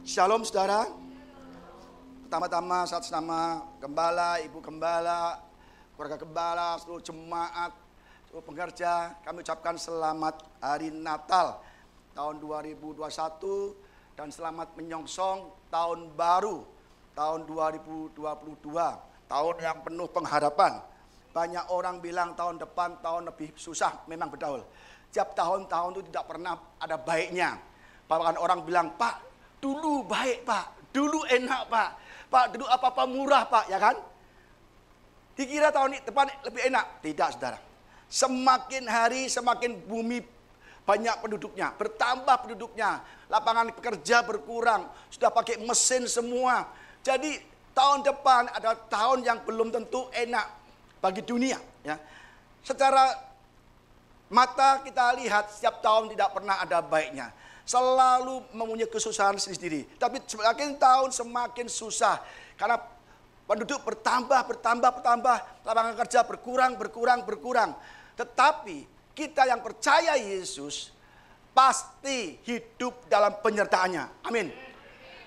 Shalom saudara. Pertama-tama atas nama gembala, ibu gembala, keluarga gembala, seluruh jemaat, seluruh pengerja, kami ucapkan selamat hari Natal tahun 2021 dan selamat menyongsong tahun baru tahun 2022, tahun yang penuh pengharapan. Banyak orang bilang tahun depan tahun lebih susah, memang betul. Tiap tahun-tahun itu tidak pernah ada baiknya. Bahkan orang bilang, Pak, dulu baik Pak, dulu enak Pak, dulu apa-apa murah Pak, ya kan? Dikira tahun depan lebih enak. Tidak saudara. Semakin hari semakin bumi banyak penduduknya, bertambah penduduknya, lapangan pekerja berkurang, sudah pakai mesin semua. Jadi tahun depan ada tahun yang belum tentu enak bagi dunia. Ya. Secara mata kita lihat setiap tahun tidak pernah ada baiknya. Selalu mempunyai kesusahan sendiri. Tapi semakin tahun semakin susah. Karena penduduk bertambah, lapangan kerja berkurang. Tetapi kita yang percaya Yesus pasti hidup dalam penyertaannya. Amin.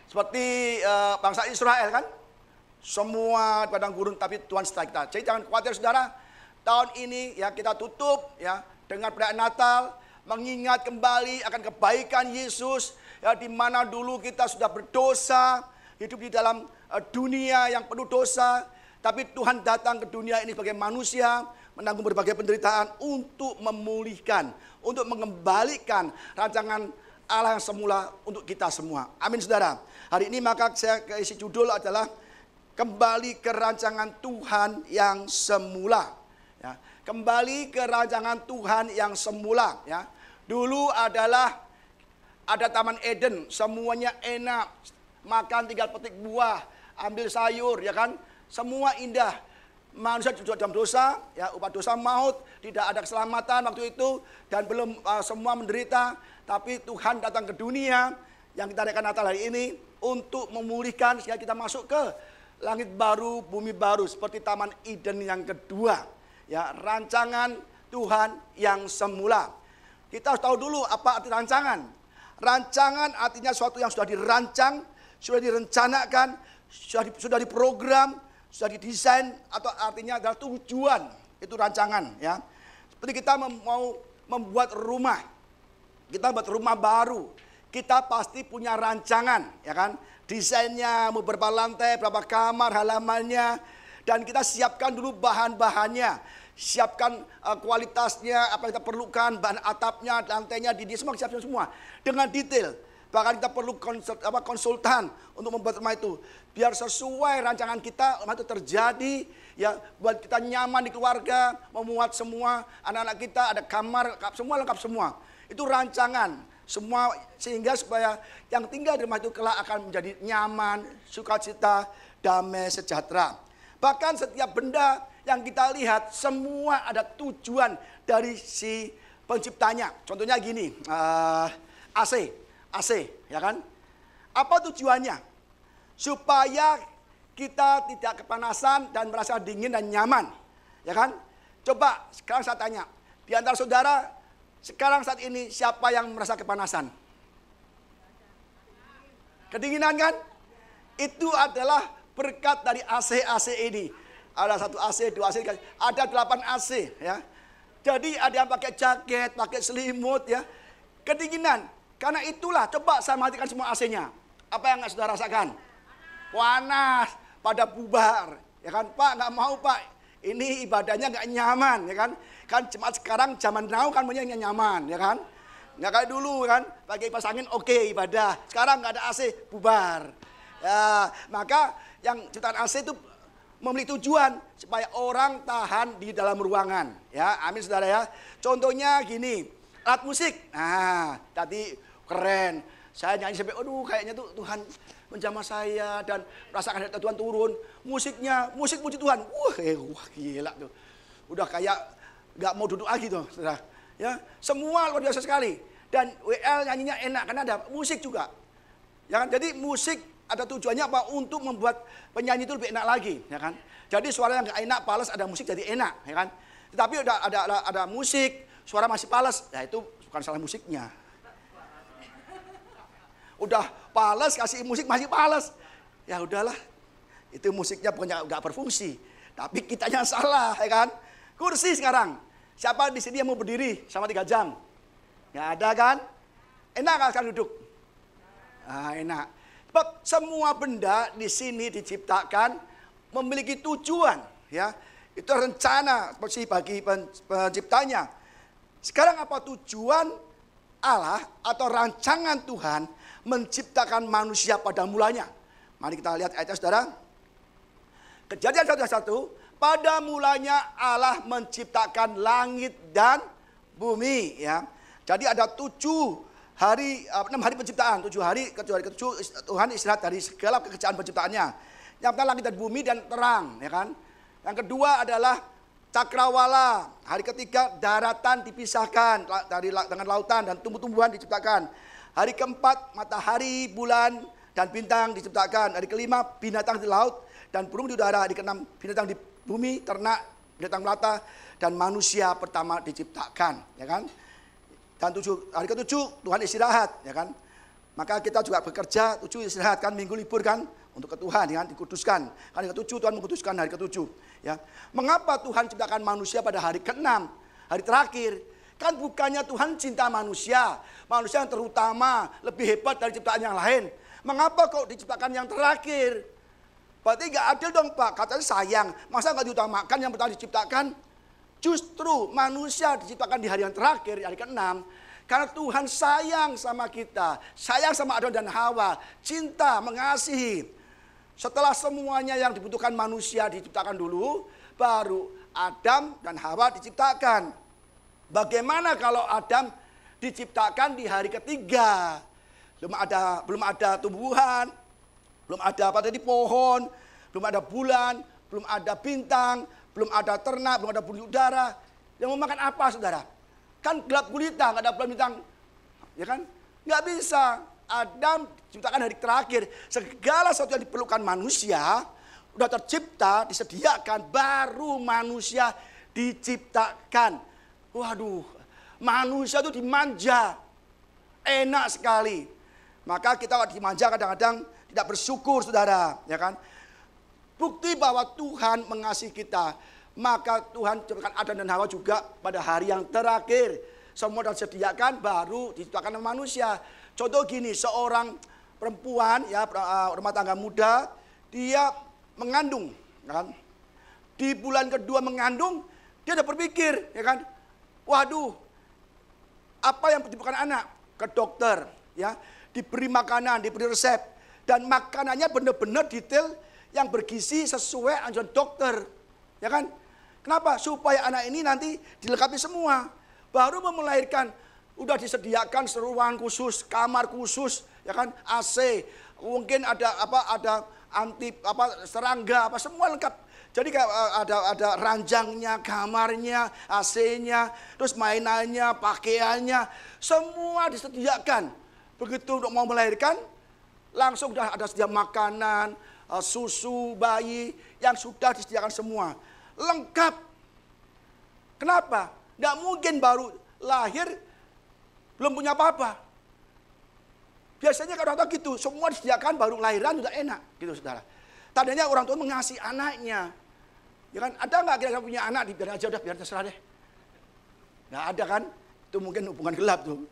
Seperti bangsa Israel kan. Semua di padang gurun tapi Tuhan sertai kita. Jadi jangan khawatir saudara. Tahun ini ya kita tutup ya dengan perayaan Natal. Mengingat kembali akan kebaikan Yesus, ya, di mana dulu kita sudah berdosa, hidup di dalam dunia yang penuh dosa, tapi Tuhan datang ke dunia ini sebagai manusia, menanggung berbagai penderitaan untuk memulihkan, untuk mengembalikan rancangan Allah yang semula untuk kita semua. Amin saudara. Hari ini maka saya isi judul adalah kembali ke rancangan Tuhan yang semula. Ya, kembali ke rancangan Tuhan yang semula. Ya. Dulu adalah ada Taman Eden, semuanya enak, makan tinggal petik buah, ambil sayur, ya kan, semua indah. Manusia juga dalam dosa, ya upah dosa maut, tidak ada keselamatan waktu itu dan belum semua menderita. Tapi Tuhan datang ke dunia yang kita rayakan Natal hari ini untuk memulihkan sehingga kita masuk ke langit baru, bumi baru seperti Taman Eden yang kedua. Ya, rancangan Tuhan yang semula. Kita harus tahu dulu apa arti rancangan. Rancangan artinya sesuatu yang sudah dirancang, sudah direncanakan, sudah diprogram, sudah didesain, atau artinya adalah tujuan. Itu rancangan ya. Seperti kita mau membuat rumah. Kita buat rumah baru. Kita pasti punya rancangan, ya kan? Desainnya, mau berapa lantai, berapa kamar, halamannya, dan kita siapkan dulu bahan-bahannya. Siapkan kualitasnya, apa yang kita perlukan, bahan atapnya, lantainya, semua siapkan semua dengan detail. Bahkan kita perlu konsultan untuk membuat rumah itu biar sesuai rancangan kita, rumah itu terjadi ya, buat kita nyaman di keluarga, memuat semua anak-anak kita, ada kamar, semua lengkap semua. Itu rancangan semua sehingga supaya yang tinggal di rumah itu kelak akan menjadi nyaman, sukacita, damai, sejahtera. Bahkan setiap benda yang kita lihat semua ada tujuan dari si penciptanya. Contohnya gini, AC, ya kan? Apa tujuannya? Supaya kita tidak kepanasan dan merasa dingin dan nyaman, ya kan? Coba sekarang saya tanya, di antara saudara sekarang saat ini siapa yang merasa kepanasan? Kedinginan kan? Itu adalah berkat dari AC ini. Ada 1 AC, 2 AC, ada 8 AC ya. Jadi ada yang pakai jaket, pakai selimut ya. Kedinginan. Karena itulah coba saya matikan semua AC-nya. Apa yang saudara rasakan? Panas, pada bubar. Ya kan, Pak nggak mau Pak. Ini ibadahnya nggak nyaman ya kan. Kan jemaat sekarang zaman now kan punya nyaman ya kan. Nggak kayak dulu kan, pakai kipas angin oke, ibadah. Sekarang nggak ada AC, bubar. Ya, maka yang ciptaan AC itu memiliki tujuan supaya orang tahan di dalam ruangan. Ya, amin saudara ya. Contohnya gini, alat musik. Nah, tadi keren. Saya nyanyi sampai, aduh kayaknya tuh Tuhan menjamah saya dan merasakan ada Tuhan turun. Musiknya, musik puji Tuhan. Wah gila tuh. Udah kayak nggak mau duduk lagi tuh, saudara. Ya, semua luar biasa sekali. Dan WL nyanyinya enak karena ada musik juga. Ya kan? Jadi musik ada tujuannya apa? Untuk membuat penyanyi itu lebih enak lagi, ya kan? Jadi suara yang nggak enak, palas, ada musik jadi enak, ya kan? Tetapi ada musik, suara masih palas, ya itu bukan salah musiknya, udah pales kasih musik masih pales. Ya udahlah, itu musiknya pokoknya nggak berfungsi. Tapi kitanya salah, ya kan? Kursi sekarang, siapa di sini yang mau berdiri sama 3 jam? Nggak ada kan? Enak kan sekarang duduk? Nah, enak. Sebab semua benda di sini diciptakan memiliki tujuan, ya. Itu rencana bagi penciptanya. Sekarang apa tujuan Allah atau rancangan Tuhan menciptakan manusia pada mulanya? Mari kita lihat ayatnya, saudara. Kejadian 1:1, pada mulanya Allah menciptakan langit dan bumi, ya. Jadi ada 6 hari penciptaan, 7 hari, kecuali ke-7 Tuhan istirahat dari segala kekerjaan penciptaannya. Yang pertama langit dan bumi dan terang, ya kan. Yang kedua adalah cakrawala. Hari ketiga daratan dipisahkan dengan lautan dan tumbuh-tumbuhan diciptakan. Hari keempat matahari, bulan dan bintang diciptakan. Hari kelima binatang di laut dan burung di udara. Hari keenam binatang di bumi, ternak, binatang melata dan manusia pertama diciptakan, ya kan? Dan hari ke-7 Tuhan istirahat, ya kan? Maka kita juga bekerja, 7 istirahat kan, minggu libur kan, untuk ke Tuhan, ya kan, dikuduskan. Kan hari ke-7 Tuhan mengkuduskan hari ke-7, ya. Mengapa Tuhan ciptakan manusia pada hari ke-6, hari terakhir? Kan bukannya Tuhan cinta manusia yang terutama, lebih hebat dari ciptaan yang lain. Mengapa kok diciptakan yang terakhir? Berarti nggak adil dong Pak, katanya sayang. Masa nggak diutamakan yang pertama diciptakan? Justru manusia diciptakan di hari yang terakhir, hari ke-6. Karena Tuhan sayang sama kita, sayang sama Adam dan Hawa, cinta, mengasihi. Setelah semuanya yang dibutuhkan manusia diciptakan dulu, baru Adam dan Hawa diciptakan. Bagaimana kalau Adam diciptakan di hari ketiga? Belum ada tumbuhan, belum ada apa tadi pohon, belum ada bulan, belum ada bintang, belum ada ternak, belum ada burung udara. Yang mau makan apa, saudara? Kan gelap gulita, nggak ada bulan bintang, ya kan? Nggak bisa. Adam diciptakan hari terakhir. Segala sesuatu yang diperlukan manusia udah tercipta, disediakan, baru manusia diciptakan. Waduh, manusia itu dimanja, enak sekali. Maka kita dimanja kadang-kadang tidak bersyukur, saudara, ya kan? Bukti bahwa Tuhan mengasihi kita. Maka Tuhan ciptakan Adam dan Hawa juga pada hari yang terakhir. Semua sudah disediakan, baru diciptakan manusia. Contoh gini, seorang perempuan, ya, rumah tangga muda, dia mengandung, kan? Di bulan kedua mengandung, dia udah berpikir, ya kan? Waduh, apa yang dibutuhkan anak? Ke dokter, ya, diberi makanan, diberi resep, dan makanannya benar-benar detail yang bergizi sesuai anjuran dokter, ya kan? Kenapa? Supaya anak ini nanti dilengkapi semua. Baru mau melahirkan, udah disediakan ruangan khusus, kamar khusus, ya kan? AC, mungkin ada anti serangga, semua lengkap. Jadi ada ranjangnya, kamarnya, AC-nya, terus mainannya, pakaiannya, semua disediakan. Begitu untuk mau melahirkan, langsung udah ada sedia makanan, susu bayi yang sudah disediakan semua. Lengkap. Kenapa? Nggak mungkin baru lahir belum punya apa-apa. Biasanya kalau orang tua gitu, semua disediakan baru lahiran sudah enak, gitu saudara. Tandanya orang tua mengasihi anaknya. Ya kan, ada nggak kira-kira punya anak, biar aja udah, biar terserah deh. Nggak ada kan? Itu mungkin hubungan gelap tuh.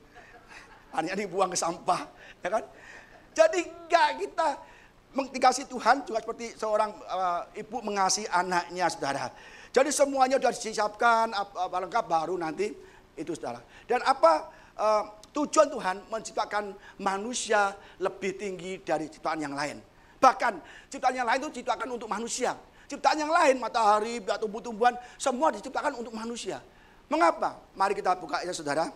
Anaknya dibuang ke sampah, ya kan? Jadi nggak kita dikasih Tuhan juga seperti seorang ibu mengasihi anaknya, saudara. Jadi semuanya sudah disiapkan, apa lengkap, baru nanti itu, saudara. Dan apa tujuan Tuhan menciptakan manusia lebih tinggi dari ciptaan yang lain. Bahkan ciptaan yang lain itu diciptakan untuk manusia. Ciptaan yang lain, matahari, tumbuh-tumbuhan, semua diciptakan untuk manusia. Mengapa? Mari kita buka ya, saudara.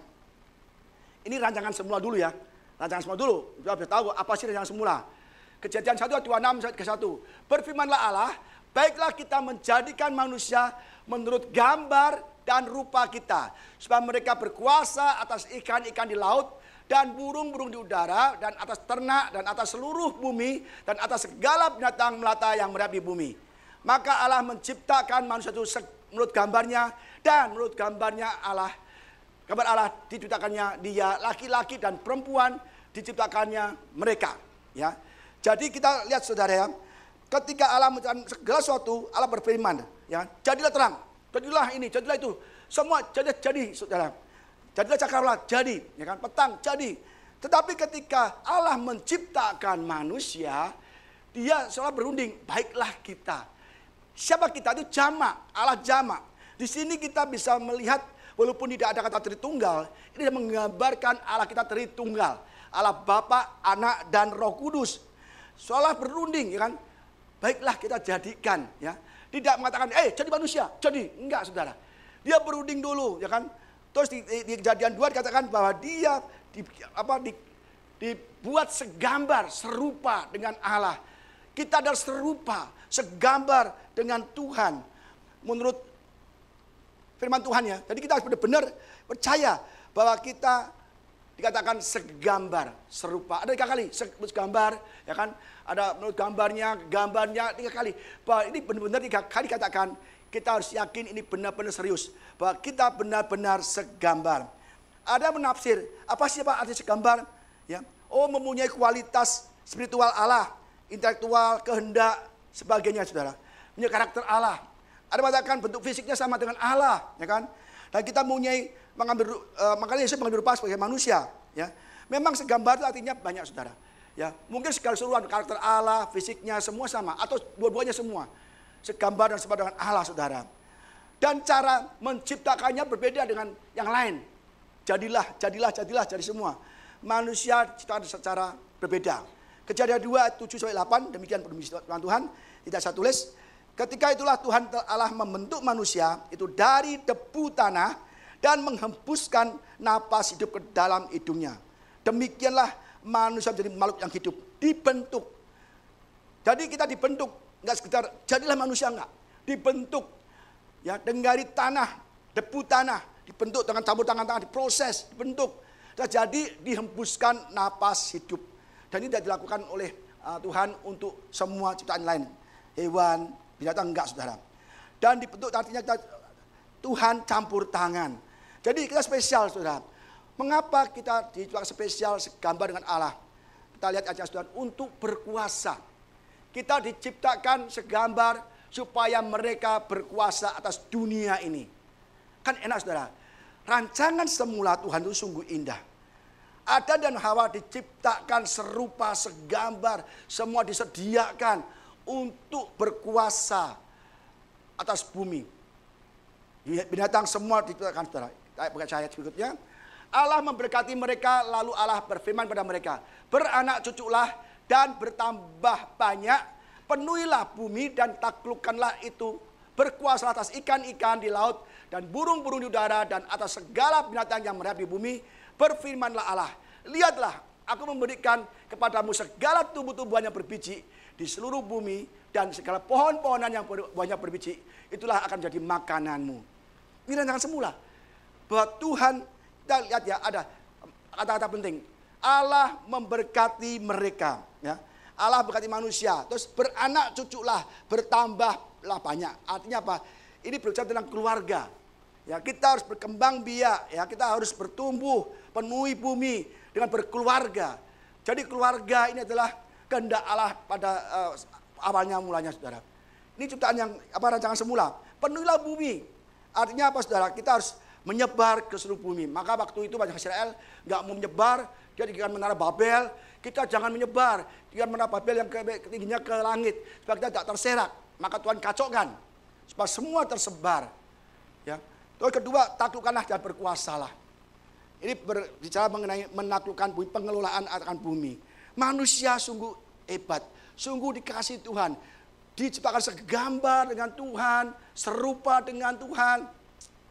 Ini rancangan semula dulu ya. Rancangan semula dulu. Kita harus tahu apa sih rancangan semula. Kejadian 1:26-1. Berfirmanlah Allah, baiklah kita menjadikan manusia menurut gambar dan rupa kita, supaya mereka berkuasa atas ikan-ikan di laut dan burung-burung di udara dan atas ternak dan atas seluruh bumi dan atas segala binatang melata yang merayap di bumi. Maka Allah menciptakan manusia itu menurut gambarnya, dan menurut gambarnya Allah Gambar Allah diciptakannya dia, laki-laki dan perempuan diciptakannya mereka. Ya, jadi kita lihat saudara ya, ketika Allah menciptakan segala sesuatu, Allah berfirman, ya, jadilah terang, jadilah ini, jadilah itu, semua jadi saudara. Jadilah cakrawala, jadi, ya kan, petang, jadi. Tetapi ketika Allah menciptakan manusia, dia seolah berunding, baiklah kita. Siapa kita? Itu jamak, Allah jamak. Di sini kita bisa melihat, walaupun tidak ada kata Tritunggal, ini menggambarkan Allah kita Tritunggal. Allah Bapa, Anak, dan Roh Kudus. Seolah berunding, ya kan? Baiklah kita jadikan, ya. Tidak mengatakan, jadi manusia, jadi. Enggak, saudara. Dia berunding dulu, ya kan? Terus di Kejadian 2 dikatakan bahwa dia dibuat segambar, serupa dengan Allah. Kita adalah serupa, segambar dengan Tuhan. Menurut firman Tuhan ya. Jadi kita harus benar-benar percaya bahwa kita dikatakan segambar, serupa. Ada 3 kali segambar, ya kan? Ada menurut gambarnya 3 kali. Bahwa ini benar-benar 3 kali katakan, kita harus yakin ini benar-benar serius. Bahwa kita benar-benar segambar. Ada menafsir, apa sih Pak arti segambar? Ya. Oh, mempunyai kualitas spiritual Allah, intelektual, kehendak, sebagainya saudara. Punya karakter Allah. Ada mengatakan bentuk fisiknya sama dengan Allah, ya kan? Dan kita mempunyai makanya Yesus mengambil rupa sebagai manusia, ya. Memang segambar itu artinya banyak saudara. Ya, mungkin segala keseluruhan karakter Allah, fisiknya semua sama atau dua-duanya semua. Segambar dan serupa dengan Allah saudara. Dan cara menciptakannya berbeda dengan yang lain. Jadilah, jadi semua. Manusia diciptakan secara berbeda. Kejadian 2, 7-8, demikian firman Tuhan. Tidak saya tulis. Ketika itulah Tuhan Allah membentuk manusia itu dari debu tanah dan menghembuskan napas hidup ke dalam hidungnya. Demikianlah manusia menjadi makhluk yang hidup, dibentuk. Jadi kita dibentuk, enggak sekedar jadilah manusia, enggak. Dibentuk ya dari tanah, debu tanah, dibentuk dengan campur tangan-tangan, diproses, dibentuk. Dan jadi dihembuskan napas hidup. Dan ini tidak dilakukan oleh Tuhan untuk semua ciptaan lain. Hewan, binatang enggak saudara. Dan dibentuk artinya Tuhan campur tangan. Jadi kita spesial saudara. Mengapa kita diciptakan spesial segambar dengan Allah? Kita lihat aja saudara, untuk berkuasa. Kita diciptakan segambar supaya mereka berkuasa atas dunia ini. Kan enak saudara. Rancangan semula Tuhan itu sungguh indah. Adam dan Hawa diciptakan serupa, segambar, semua disediakan untuk berkuasa atas bumi. Binatang semua diciptakan saudara. Kita buka ayat berikutnya. Allah memberkati mereka, lalu Allah berfirman pada mereka, beranak cuculah dan bertambah banyak, penuhilah bumi dan taklukkanlah itu, berkuasa atas ikan-ikan di laut dan burung-burung di udara dan atas segala binatang yang merayap di bumi. Berfirmanlah Allah, lihatlah aku memberikan kepadamu segala tumbuh-tumbuhan yang berbiji di seluruh bumi dan segala pohon-pohonan yang buahnya berbiji, itulah akan jadi makananmu. Ini rancangan semula bahwa Tuhan, kita lihat ya, ada kata-kata penting. Allah memberkati mereka, ya. Allah berkati manusia, terus beranak cuculah, bertambahlah banyak. Artinya apa? Ini berbicara tentang keluarga. Ya, kita harus berkembang biak, ya, kita harus bertumbuh, penuhi bumi dengan berkeluarga. Jadi keluarga ini adalah kehendak Allah pada awalnya mulanya saudara. Ini ciptaan yang rancangan semula. Penuhilah bumi. Artinya apa saudara? Kita harus menyebar ke seluruh bumi. Maka waktu itu bangsa Israel nggak mau menyebar, dia dikirakan menara Babel. Kita jangan menyebar, dikirakan menara Babel yang ketingginya ke langit, supaya kita tidak terserak. Maka Tuhan kacaukan supaya semua tersebar. Ya. Terus kedua, taklukkanlah dan berkuasalah. Ini berbicara mengenai menaklukkan bumi, pengelolaan akan bumi. Manusia sungguh hebat, sungguh dikasih Tuhan, diciptakan segambar dengan Tuhan, serupa dengan Tuhan.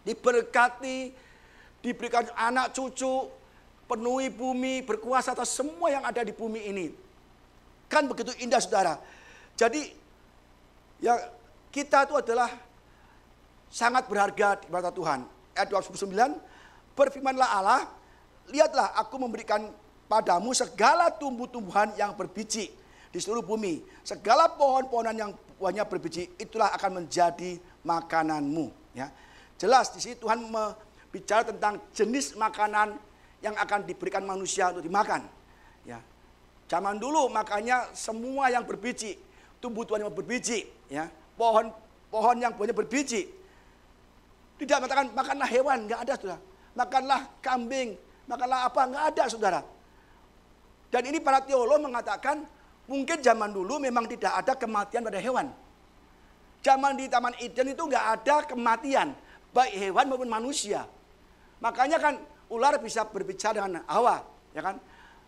Diberkati, diberikan anak cucu, penuhi bumi, berkuasa atas semua yang ada di bumi ini. Kan begitu indah saudara. Jadi ya kita itu adalah sangat berharga di mata Tuhan. Ayat 29, berfirmanlah Allah, lihatlah aku memberikan padamu segala tumbuh-tumbuhan yang berbiji di seluruh bumi. Segala pohon-pohonan yang buahnya berbiji, itulah akan menjadi makananmu. Ya. Jelas di sini Tuhan bicara tentang jenis makanan yang akan diberikan manusia untuk dimakan. Ya. Zaman dulu makanya semua yang berbiji, tumbuh-tumbuhan yang berbiji, ya, pohon yang buahnya berbiji. Tidak mengatakan makanlah hewan, nggak ada, saudara. Makanlah kambing, makanlah apa, nggak ada, saudara. Dan ini para teolog mengatakan mungkin zaman dulu memang tidak ada kematian pada hewan. Zaman di Taman Eden itu nggak ada kematian, baik hewan maupun manusia. Makanya kan ular bisa berbicara dengan Hawa, ya kan?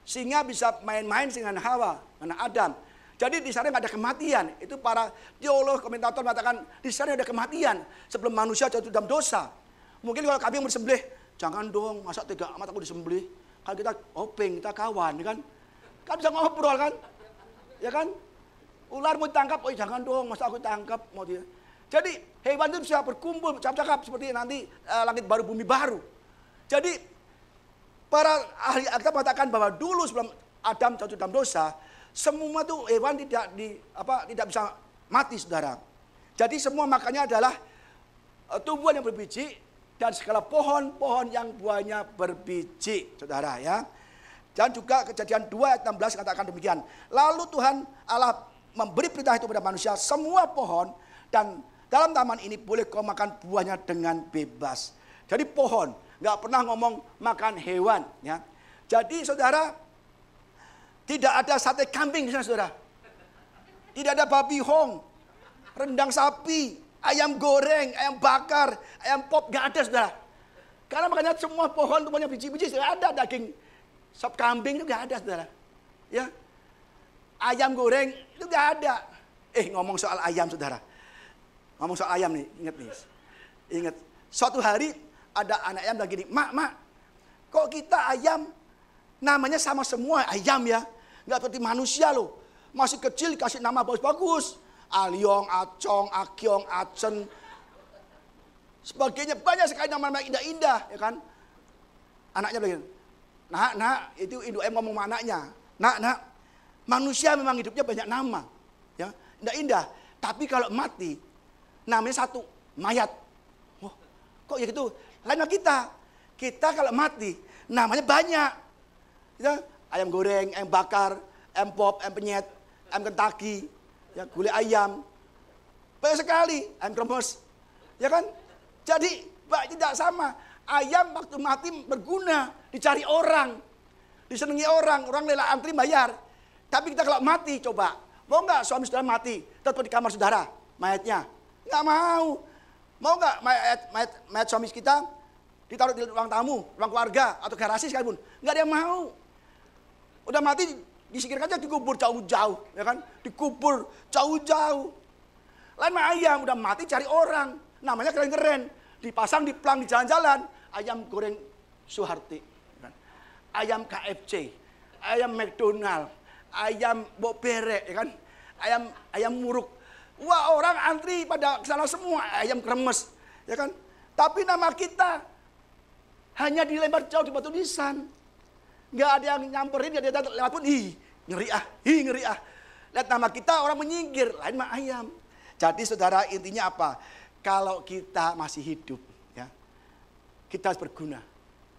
Singa bisa main-main dengan Hawa, dengan Adam. Jadi di sana nggak ada kematian. Itu para teolog, komentator mengatakan di sana ada kematian sebelum manusia jatuh dalam dosa. Mungkin kalau kambing mau disembelih, jangan dong, masa tega amat aku disembelih. Kalau kita hoping, kita kawan, ya kan? Kan bisa ngobrol kan? Ya kan? Ular mau ditangkap, oh jangan dong, masa aku tangkap mau dia. Jadi hewan itu bisa berkumpul, cakap-cakap seperti nanti langit baru, bumi baru. Jadi para ahli Alkitab mengatakan bahwa dulu sebelum Adam jatuh dalam dosa, semua tuh hewan tidak bisa mati, saudara. Jadi semua makannya adalah tumbuhan yang berbiji dan segala pohon-pohon yang buahnya berbiji, saudara ya. Dan juga Kejadian 2 ayat 16 katakan demikian. Lalu Tuhan Allah memberi perintah itu kepada manusia, semua pohon dan dalam taman ini boleh kau makan buahnya dengan bebas. Jadi pohon, nggak pernah ngomong makan hewan, ya. Jadi saudara, tidak ada sate kambing di sana, saudara. Tidak ada babi hong, rendang sapi, ayam goreng, ayam bakar, ayam pop, nggak ada, saudara. Karena makanya semua pohon tumbuhnya biji-biji, tidak ada daging sop kambing itu nggak ada, saudara. Ya, ayam goreng itu nggak ada. Ngomong soal ayam, saudara. Ngomong soal ayam nih, ingat nih. Ingat, suatu hari ada anak ayam lagi nih, mak, kok kita ayam namanya sama semua ayam ya? Nggak seperti manusia loh. Masih kecil dikasih nama bagus-bagus. Alyong, Acong, Akyong, Acen. Sebagainya, banyak sekali nama-nama indah-indah, ya kan? Anaknya bilang, nak, itu induk ayam ngomong sama anaknya. Nak, manusia memang hidupnya banyak nama. Ya, indah-indah. Tapi kalau mati, namanya satu, mayat. Oh, kok ya gitu? Lain kita. Kita kalau mati, namanya banyak. Ya, ayam goreng, ayam bakar, ayam pop, ayam penyet, ayam Kentucky, ya, gulai ayam. Banyak sekali, ayam kremes. Ya kan? Jadi, tidak sama. Ayam waktu mati berguna, dicari orang, disenangi orang rela antri bayar. Tapi kita kalau mati, coba, mau nggak suami saudara mati, tetap di kamar saudara, mayatnya? Nggak mau. Mau nggak mayat suami kita ditaruh di ruang tamu, ruang keluarga, atau garasi sekalipun? Nggak ada yang mau. Udah mati, disingkirkan aja, dikubur jauh-jauh, ya kan? Dikubur jauh-jauh. Lain mah ayam, udah mati cari orang, namanya keren-keren, dipasang di pelang di jalan-jalan, ayam goreng Suharti, ya kan? Ayam KFC, ayam McDonald, ayam Bokberek, ya kan? Ayam muruk. Wah, orang antri pada kesana semua, ayam kremes, ya kan? Tapi nama kita hanya dilempar jauh di batu nisan. Nggak ada yang nyamperin, nggak ada yang lewat pun, ngeri ah. Lihat nama kita, orang menyingkir, lain mah ayam. Jadi saudara, intinya apa? Kalau kita masih hidup, ya, kita harus berguna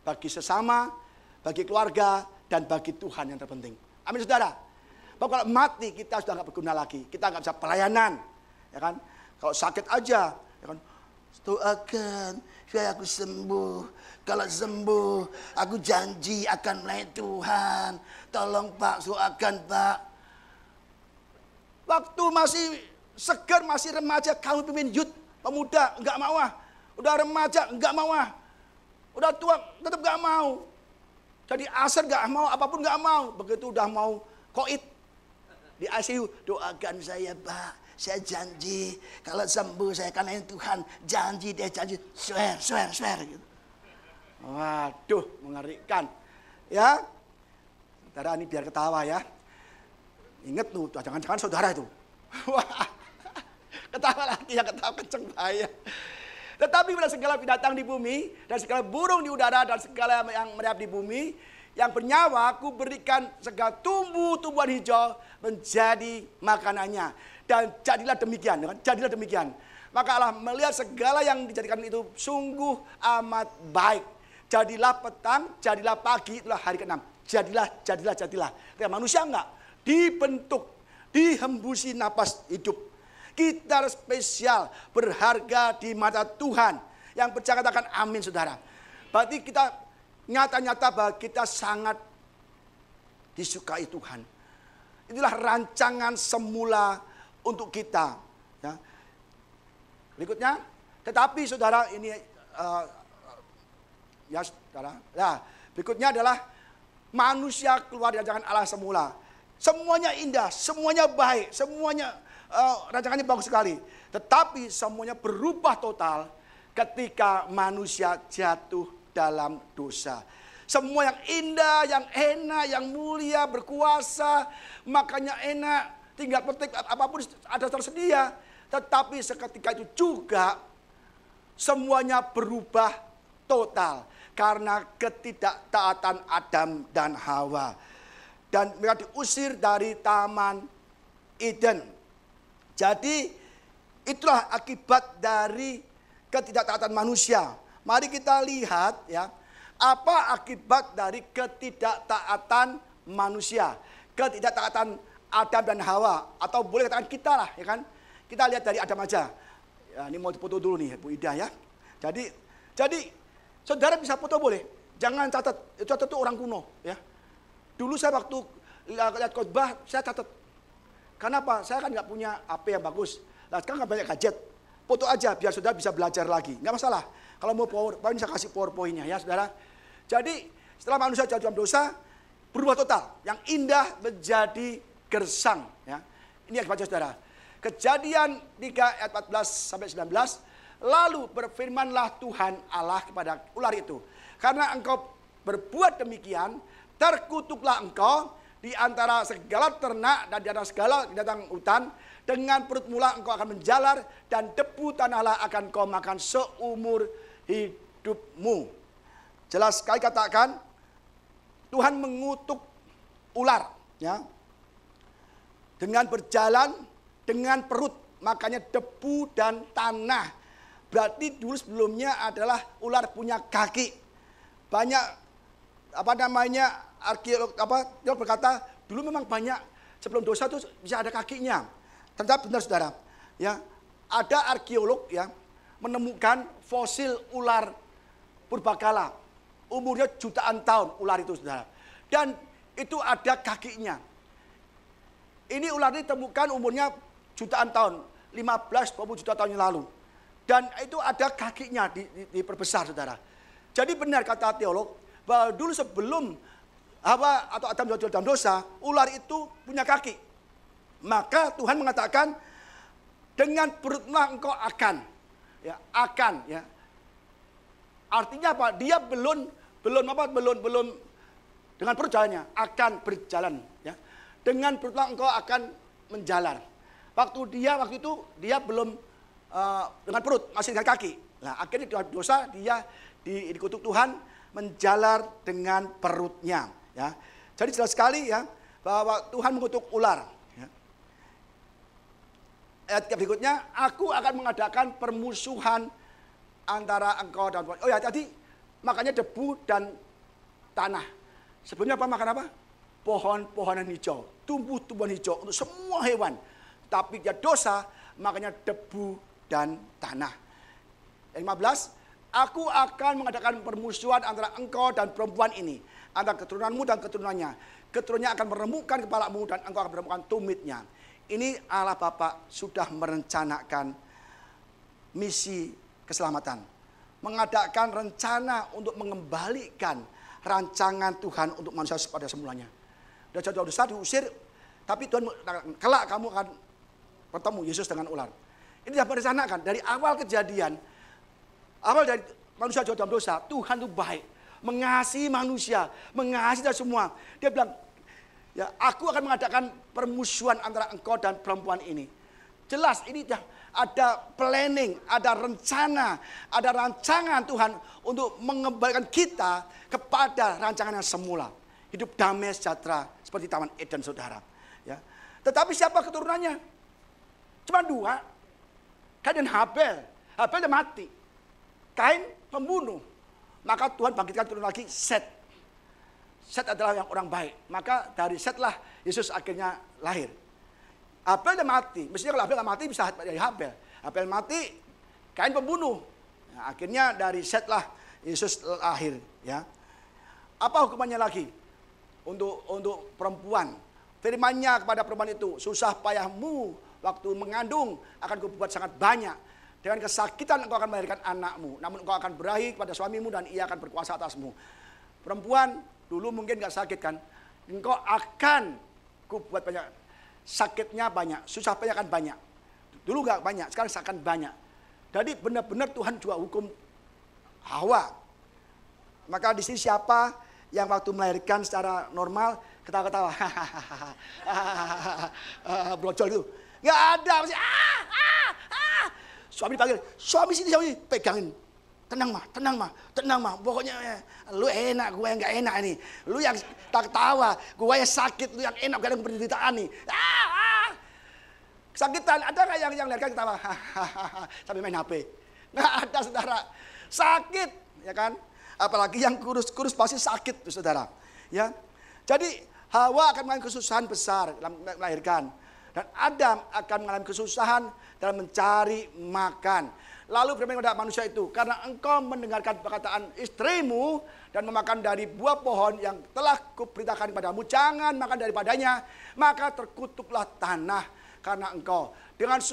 bagi sesama, bagi keluarga, dan bagi Tuhan yang terpenting. Amin, saudara. Bahwa kalau mati, kita sudah nggak berguna lagi. Kita nggak bisa pelayanan, ya kan? Kalau sakit aja, ya kan? Doakan supaya aku sembuh. Kalau sembuh, aku janji akan melayani Tuhan. Tolong Pak, doakan Pak. Waktu masih segar, masih remaja, kamu pimpin youth, pemuda, enggak mau ah. Udah remaja, enggak mau ah. Udah tua, tetap enggak mau. Jadi asar enggak mau, apapun enggak mau. Begitu udah mau koit di ICU, doakan saya Pak. Saya janji, kalau sembuh saya akan melayani Tuhan. Janji, dia janji, swear gitu. Waduh, mengerikan. Ya, saudara ini biar ketawa ya. Ingat tuh, jangan-jangan saudara itu. Wah, ketawa lagi, yang ketawa kenceng bahaya. Tetapi pada segala binatang di bumi, dan segala burung di udara, dan segala yang merayap di bumi, yang bernyawa, aku berikan segala tumbuh-tumbuhan hijau menjadi makanannya. Dan jadilah demikian, jadilah demikian. Maka Allah melihat segala yang dijadikan itu sungguh amat baik. Jadilah petang, jadilah pagi, itulah hari ke-6. Jadilah. Tapi manusia enggak. Dibentuk, dihembusi napas hidup. Kita spesial, berharga di mata Tuhan. Yang percaya katakan amin, saudara. Berarti kita nyata-nyata bahwa kita sangat disukai Tuhan. Itulah rancangan semula untuk kita. Ya. Berikutnya, tetapi saudara ini ya saudara. Nah, berikutnya adalah manusia keluar dari rancangan Allah semula. Semuanya indah, semuanya baik, semuanya rancangannya bagus sekali. Tetapi semuanya berubah total ketika manusia jatuh dalam dosa. Semua yang indah, yang enak, yang mulia, berkuasa, makanya enak, tinggal petik apapun ada tersedia. Tetapi seketika itu juga semuanya berubah total karena ketidaktaatan Adam dan Hawa. Dan mereka diusir dari Taman Eden. Jadi itulah akibat dari ketidaktaatan manusia. Mari kita lihat ya, apa akibat dari ketidaktaatan manusia, ketidaktaatan Adam dan Hawa, atau boleh katakan kita lah, ya kan? Kita lihat dari Adam aja. Ya, ini mau foto dulu nih, Bu Ida ya. Jadi saudara bisa foto boleh, jangan catat. Itu catat itu orang kuno, ya. Dulu saya waktu lihat khotbah, saya catat. Kenapa? Saya kan nggak punya HP yang bagus. Nah, sekarang nggak banyak gadget. Foto aja biar saudara bisa belajar lagi. Nggak masalah. Kalau mau PowerPoint, saya kasih PowerPoint-nya ya saudara. Jadi setelah manusia jatuh dalam dosa, berubah total. Yang indah menjadi gersang. Ya. Ini akibatnya saudara. Kejadian 3 ayat 14-19. Lalu berfirmanlah Tuhan Allah kepada ular itu. Karena engkau berbuat demikian, terkutuklah engkau di antara segala ternak dan di antara segala binatang hutan. Dengan perut mula engkau akan menjalar dan debu tanahlah akan kau makan seumur hidupmu. Jelas sekali katakan Tuhan mengutuk ular ya. Dengan berjalan dengan perut, makanya debu dan tanah. Berarti dulu sebelumnya adalah ular punya kaki. Banyak arkeolog berkata dulu memang banyak sebelum dosa itu bisa ada kakinya. Tetapi benar saudara, ya ada arkeolog ya menemukan fosil ular purbakala, umurnya jutaan tahun ular itu saudara, dan itu ada kakinya. Ini ular ini ditemukan umurnya jutaan tahun, 15-20 juta tahun yang lalu, dan itu ada kakinya diperbesar saudara. Jadi benar kata teolog bahwa dulu sebelum Hawa atau Adam jatuh dalam dosa, ular itu punya kaki. Maka Tuhan mengatakan dengan perutlah engkau akan ya. Artinya apa? Dia belum dengan perut jalannya, akan berjalan ya. Dengan perutlah engkau akan menjalar. Waktu itu dia belum dengan perut, masih dengan kaki. Nah, akhirnya dengan dosa dia dikutuk Tuhan menjalar dengan perutnya ya. Jadi jelas sekali ya bahwa Tuhan mengutuk ular. Ayat berikutnya, aku akan mengadakan permusuhan antara engkau dan pohon. Oh ya, tadi makanya debu dan tanah. Sebelumnya apa makan apa? Pohon-pohonan hijau, tumbuh-tumbuhan hijau untuk semua hewan. Tapi dia dosa, makanya debu dan tanah. Ayat 15, aku akan mengadakan permusuhan antara engkau dan perempuan ini, antara keturunanmu dan keturunannya. Keturunannya akan meremukkan kepalamu dan engkau akan meremukkan tumitnya. Ini Allah Bapa sudah merencanakan misi keselamatan. Mengadakan rencana untuk mengembalikan rancangan Tuhan untuk manusia pada semulanya. Dan jatuh dosa diusir, tapi Tuhan kelak kamu akan bertemu Yesus dengan ular. Ini sudah merencanakan dari awal kejadian. Awal dari manusia jatuh dalam dosa, Tuhan itu baik. Mengasihi manusia, mengasihi kita semua. Dia bilang, ya, aku akan mengadakan permusuhan antara engkau dan perempuan ini. Jelas ini ada planning, ada rencana, ada rancangan Tuhan untuk mengembalikan kita kepada rancangan yang semula. Hidup damai sejahtera seperti Taman Eden saudara. Ya. Tetapi siapa keturunannya? Cuma 2. Kain dan Habel. Habel dia mati. Kain pembunuh. Maka Tuhan bangkitkan turun lagi Set. Set adalah yang orang baik. Maka dari Set lah Yesus akhirnya lahir. Habel dia mati. Mestinya kalau Habel mati bisa dari Habel. Habel mati, Kain pembunuh. Nah, akhirnya dari Set lah Yesus lahir. Ya. Apa hukumannya lagi untuk perempuan? Firman-Nya kepada perempuan itu, susah payahmu waktu mengandung akan kubuat sangat banyak. Dengan kesakitan engkau akan melahirkan anakmu. Namun engkau akan berahi kepada suamimu dan ia akan berkuasa atasmu. Perempuan dulu mungkin gak sakit kan. Engkau akan kubuat banyak. Sakitnya banyak, susah payah kan banyak. Dulu gak banyak, sekarang akan banyak. Jadi benar-benar Tuhan juga hukum Hawa. Maka di sini siapa yang waktu melahirkan secara normal ketawa-ketawa, brojol gitu, nggak ada, masih Suami dipanggil, suami sini, pegangin, tenang mah, pokoknya lu enak, gue yang nggak enak nih, lu yang tak ketawa, gue yang sakit, lu yang enak, gue yang penderitaan nih, kesakitan, ada nggak yang melahirkan ketawa, sambil main HP, nggak ada saudara, sakit, ya kan? Apalagi yang kurus pasti sakit tuh saudara. Ya. Jadi Hawa akan mengalami kesusahan besar dalam melahirkan. Dan Adam akan mengalami kesusahan dalam mencari makan. Lalu firman kepada manusia itu, karena engkau mendengarkan perkataan istrimu dan memakan dari buah pohon yang telah kuperintahkan kepadamu, jangan makan daripadanya, maka terkutuklah tanah karena engkau. Dengan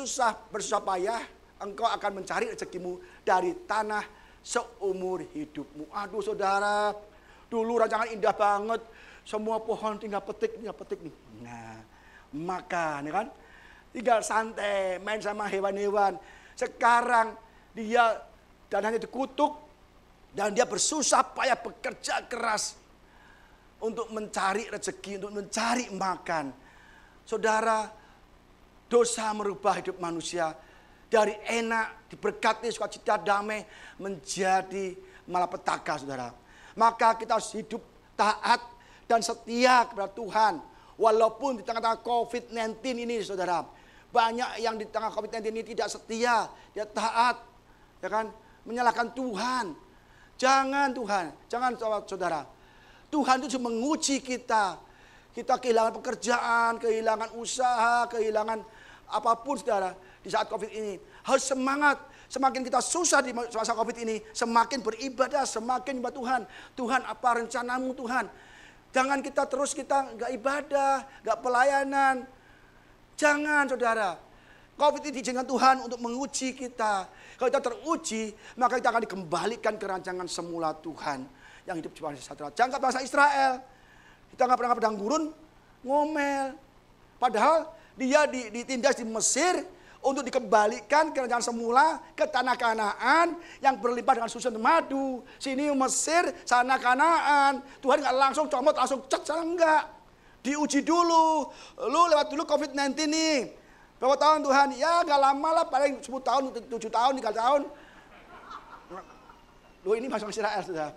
bersusah payah, engkau akan mencari rezekimu dari tanah seumur hidupmu. Aduh saudara, dulu rancangan indah banget. Semua pohon tinggal petik nih. Nah, makan ya kan. Tinggal santai, main sama hewan-hewan. Sekarang dia dananya dikutuk. Dan dia bersusah payah bekerja keras. Untuk mencari rezeki, untuk mencari makan. Saudara, dosa merubah hidup manusia. Dari enak, diberkati, sukacita, damai, menjadi malapetaka, saudara. Maka kita harus hidup taat dan setia kepada Tuhan. Walaupun di tengah-tengah COVID-19 ini, saudara. Banyak yang di tengah COVID-19 ini tidak setia, dia taat, ya kan? Menyalahkan Tuhan. Jangan saudara. Tuhan itu cuma menguji kita. Kita kehilangan pekerjaan, kehilangan usaha, kehilangan apapun, saudara. Di saat COVID ini harus semangat. Semakin kita susah di masa COVID ini, semakin beribadah, semakin ibadah Tuhan. Tuhan, apa rencanamu Tuhan? Jangan kita nggak ibadah, nggak pelayanan. Jangan saudara. COVID ini diizinkan Tuhan untuk menguji kita. Kalau kita teruji, maka kita akan dikembalikan ke rancangan semula Tuhan yang hidup cuma sejahtera. Jangan bangsa Israel. Kita nggak pernah padang gurun, ngomel. Padahal dia ditindas di Mesir untuk dikembalikan ke rancangan semula ke tanah Kanaan yang berlimpah dengan susu dan madu. Sini Mesir, sana Kanaan. Tuhan nggak langsung comot, langsung sana enggak. Diuji dulu. Lu lewat dulu COVID-19 nih. Berapa tahun Tuhan? Ya nggak lama lah, paling 10 tahun, 7 tahun, 3 tahun. Lu ini bangsa Israel sudah.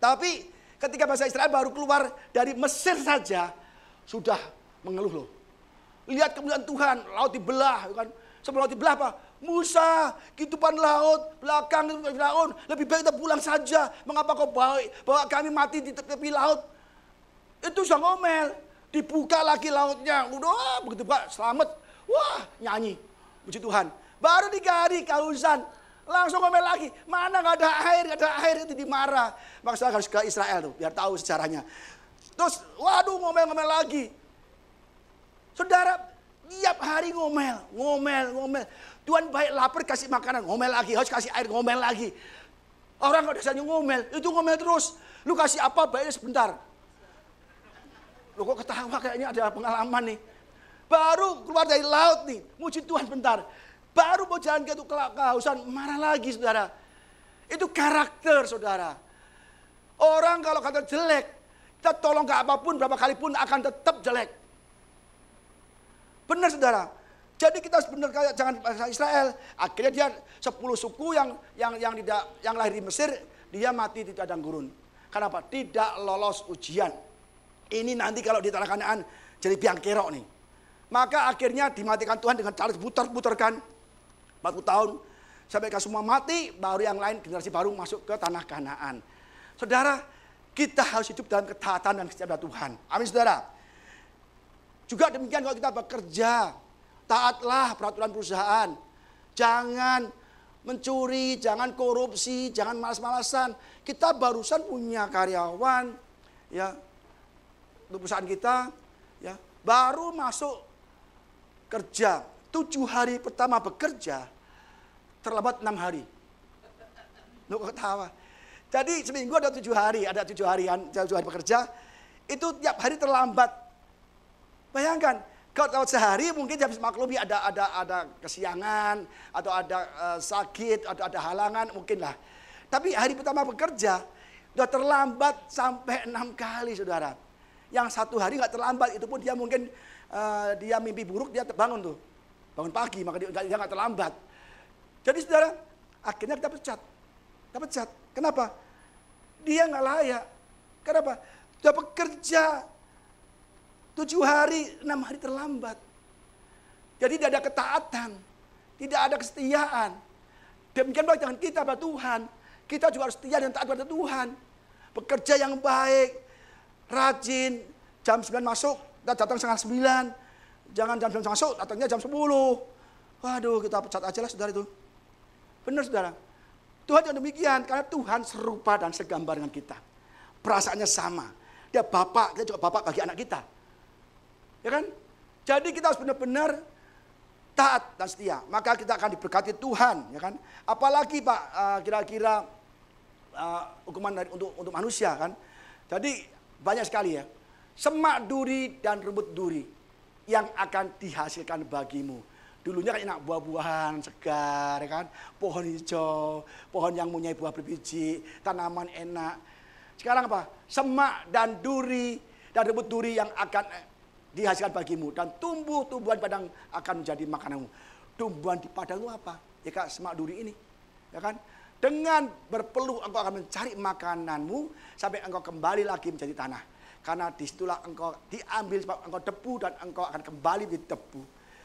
Tapi ketika bangsa Israel baru keluar dari Mesir saja, sudah mengeluh loh. Lihat kemuliaan Tuhan, laut dibelah, kan? Sebelum laut dibelah apa? Musa, kitupan laut, belakang Firaun, lebih baik kita pulang saja. Mengapa kau bawa kami mati di tepi laut? Itu sudah ngomel. Dibuka lagi lautnya, udah begitu Pak, selamat. Wah, nyanyi, puji Tuhan. Baru 3 hari kehausan, langsung ngomel lagi. Mana nggak ada air, itu dimarah. Maka saya harus ke Israel tuh, biar tahu sejarahnya. Terus, waduh ngomel-ngomel lagi. Saudara, tiap hari ngomel. Tuhan baik lapar kasih makanan, ngomel lagi. Harus kasih air, ngomel lagi. Orang kalau dasarnya ngomel, itu ngomel terus. Lu kasih apa, baiknya sebentar. Lu kok ketawa kayaknya ada pengalaman nih. Baru keluar dari laut nih, muji Tuhan bentar. Baru mau jalan ke kehausan, marah lagi saudara. Itu karakter saudara. Orang kalau kata jelek, kita tolong ke apapun, berapa kali pun akan tetap jelek. Benar saudara. Jadi kita benar kayak jangan bangsa Israel. Akhirnya dia 10 suku yang lahir di Mesir, dia mati di padang gurun. Kenapa? Tidak lolos ujian. Ini nanti kalau di tanah Kanaan jadi biang kerok nih. Maka akhirnya dimatikan Tuhan dengan cara diputar-putarkan. 40 tahun sampai mereka semua mati, baru yang lain generasi baru masuk ke tanah Kanaan. Saudara, kita harus hidup dalam ketaatan dan kesetiaan Tuhan. Amin saudara. Juga demikian kalau kita bekerja, taatlah peraturan perusahaan. Jangan mencuri, jangan korupsi, jangan malas-malasan. Kita barusan punya karyawan, ya, untuk perusahaan kita, ya, baru masuk kerja. 7 hari pertama bekerja, terlambat 6 hari. Lu ketawa. Jadi seminggu ada 7 hari, ada 7 harian, 7 hari bekerja, itu tiap hari terlambat. Bayangkan, kalau sehari mungkin bisa maklumi ada kesiangan, atau ada sakit, atau ada halangan, mungkin lah. Tapi hari pertama bekerja, sudah terlambat sampai 6 kali, saudara. Yang 1 hari nggak terlambat, itu pun dia mungkin dia mimpi buruk, dia bangun tuh. Bangun pagi, maka dia nggak terlambat. Jadi saudara, akhirnya kita pecat. Kita pecat. Kenapa? Dia nggak layak. Kenapa? Sudah bekerja 7 hari, 6 hari terlambat. Jadi tidak ada ketaatan, tidak ada kesetiaan. Demikian pula dengan kita pada Tuhan. Kita juga harus setia dan taat pada Tuhan. Bekerja yang baik, rajin, jam 9 masuk, kita datang setengah 9. Jangan jam 9 masuk, datangnya jam 10. Waduh, kita pecat aja lah saudara itu. Benar saudara. Tuhan yang demikian, karena Tuhan serupa dan segambar dengan kita. Perasaannya sama. Dia bapak, kita juga bapak bagi anak kita. Ya kan? Jadi kita harus benar-benar taat dan setia. Maka kita akan diberkati Tuhan, ya kan? Apalagi Pak, kira-kira hukuman untuk manusia kan? Jadi banyak sekali ya. Semak duri dan rumput duri yang akan dihasilkan bagimu. Dulunya kan enak buah-buahan segar, ya kan? Pohon hijau, pohon yang mempunyai buah berbiji, tanaman enak. Sekarang apa? Semak dan duri dan rumput duri yang akan dihasilkan bagimu, dan tumbuh-tumbuhan padang akan menjadi makananmu. Tumbuhan di padang itu apa? Ya Kak, semak duri ini. Ya kan? Dengan berpeluh engkau akan mencari makananmu sampai engkau kembali lagi menjadi tanah. Karena disitulah engkau diambil sebab engkau debu dan engkau akan kembali menjadi debu.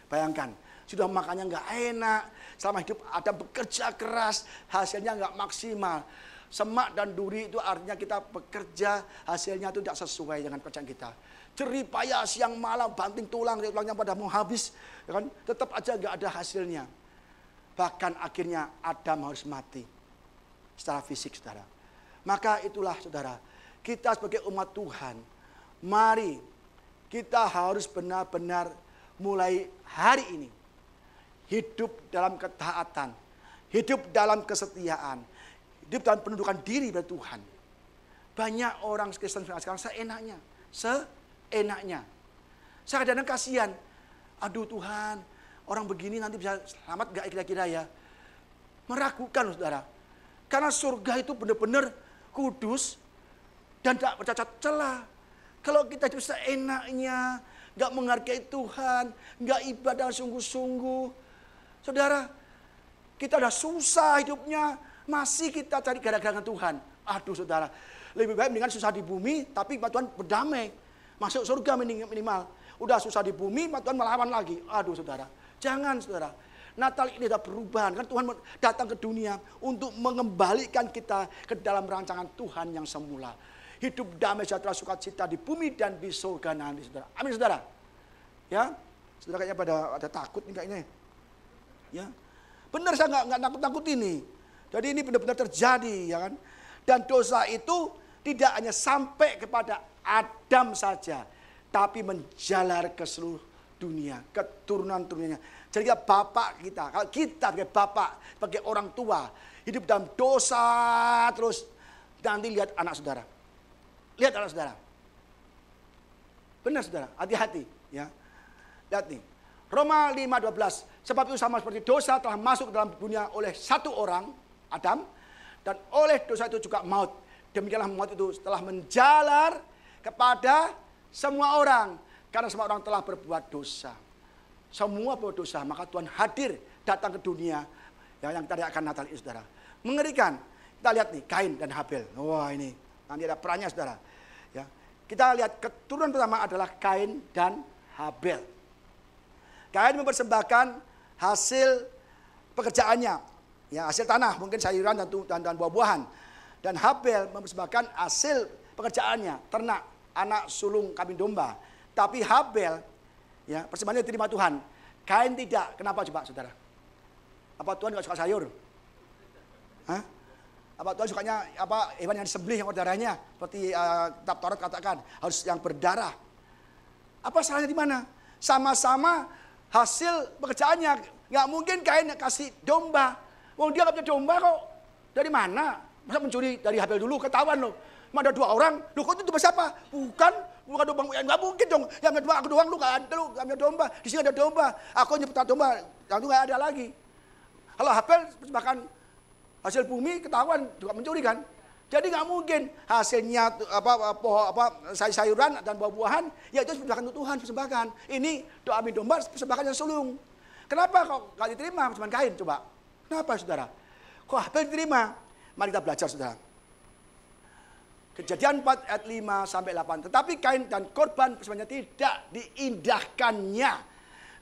Bayangkan, sudah makannya nggak enak, selama hidup ada bekerja keras, hasilnya nggak maksimal. Semak dan duri itu artinya kita bekerja, hasilnya itu tidak sesuai dengan pekerjaan kita. Jerih payah siang malam, banting tulangnya pada mau habis, ya kan? Tetap aja nggak ada hasilnya. Bahkan akhirnya Adam harus mati secara fisik, saudara. Maka itulah, saudara, kita sebagai umat Tuhan, mari kita harus benar-benar mulai hari ini hidup dalam ketaatan, hidup dalam kesetiaan, hidup dalam penundukan diri pada Tuhan. Banyak orang Kristen sekarang seenaknya. Saya kadang-kadang kasihan. Aduh Tuhan, orang begini nanti bisa selamat gak kira-kira ya? Meragukan saudara. Karena surga itu benar-benar kudus dan tidak bercacat celah. Kalau kita hidup seenaknya, gak menghargai Tuhan, gak ibadah sungguh-sungguh. Saudara, kita udah susah hidupnya, masih kita cari gara-gara Tuhan. Aduh saudara, lebih baik mendingan susah di bumi, tapi Tuhan berdamai. Masuk surga minimal. Udah susah di bumi, Tuhan melawan lagi. Aduh saudara, jangan saudara. Natal ini ada perubahan. Kan Tuhan datang ke dunia untuk mengembalikan kita ke dalam rancangan Tuhan yang semula. Hidup damai sejahtera sukacita di bumi dan di surga nanti saudara. Amin saudara. Ya, saudara kayaknya pada takut nih kayaknya. Ya, benar saya nggak nakut-nakut ini. Jadi ini benar-benar terjadi ya kan. Dan dosa itu tidak hanya sampai kepada Adam saja, tapi menjalar ke seluruh dunia, keturunan-turunannya. Jadi kita bapak kita, kalau kita sebagai bapak, sebagai orang tua, hidup dalam dosa terus, nanti lihat anak saudara. Lihat anak saudara. Benar saudara, hati-hati ya. Lihat nih, Roma 5:12, sebab itu sama seperti dosa telah masuk ke dalam dunia oleh satu orang, Adam, dan oleh dosa itu juga maut. Demikianlah maut itu telah menjalar kepada semua orang. Karena semua orang telah berbuat dosa. Semua berbuat dosa. Maka Tuhan hadir datang ke dunia. Ya, yang kita akan Natal ini saudara. Mengerikan. Kita lihat nih Kain dan Habel. Wah ini. Nanti ada perannya saudara. Ya. Kita lihat keturunan pertama adalah Kain dan Habel. Kain mempersembahkan hasil pekerjaannya, ya hasil tanah, mungkin sayuran dan buah-buahan. Dan Habel mempersembahkan hasil pekerjaannya, ternak, anak sulung kambing domba. Tapi Habel, ya persembahannya diterima Tuhan. Kain tidak. Kenapa coba saudara? Apa Tuhan nggak suka sayur? Hah? Apa Tuhan sukanya hewan yang disembelih yang darahnya? Seperti kitab Taurat katakan harus yang berdarah. Apa salahnya di mana? Sama-sama hasil pekerjaannya. Nggak mungkin Kain kasih domba. Wong dia nggak punya domba kok. Dari mana? Masa mencuri dari Habel dulu, ketahuan loh. Ada 2 orang, lu kok itu domba siapa? Bukan domba, ya nggak mungkin dong. Yang punya aku doang, lu nggak ada, lu nggak punya domba. Di sini ada domba, aku nyebut domba, yang itu nggak ada lagi. Kalau Habel bahkan hasil bumi ketahuan juga mencuri kan. Jadi nggak mungkin hasilnya sayuran dan buah-buahan, ya itu persembahkan untuk Tuhan, persembahkan. Ini doa domba, persembahkan yang sulung. Kenapa kok nggak diterima persembahan Kain? Coba, kenapa saudara? Kok Habel diterima? Mari kita belajar saudara. Kejadian 4 ayat 5 sampai 8. Tetapi Kain dan korban persembahannya tidak diindahkannya.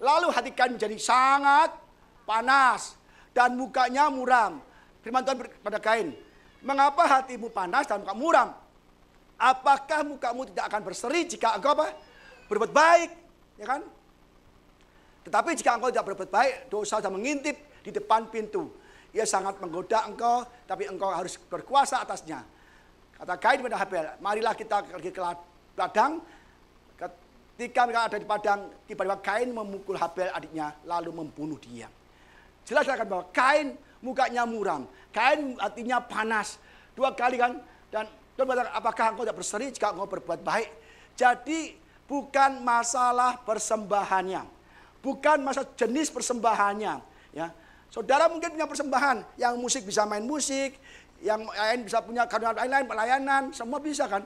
Lalu hati Kain menjadi sangat panas dan mukanya muram. Firman Tuhan kepada Kain, mengapa hatimu panas dan muka muram? Apakah mukamu tidak akan berseri jika engkau berbuat baik? Ya kan? Tetapi jika engkau tidak berbuat baik, dosa sudah mengintip di depan pintu. Ia sangat menggoda engkau, tapi engkau harus berkuasa atasnya. Kata Kain kepada Habel, marilah kita pergi ke ladang. Ketika mereka ada di padang, tiba-tiba Kain memukul Habel adiknya, lalu membunuh dia. Jelas akan bahwa Kain mukanya muram, Kain hatinya panas. 2 kali kan, dan Tuhan berkata, apakah engkau tidak berseri jika engkau berbuat baik? Jadi bukan masalah persembahannya, bukan masalah jenis persembahannya, ya. Saudara mungkin punya persembahan, yang musik bisa main musik, yang lain bisa punya karunia lain-lain, pelayanan, semua bisa kan.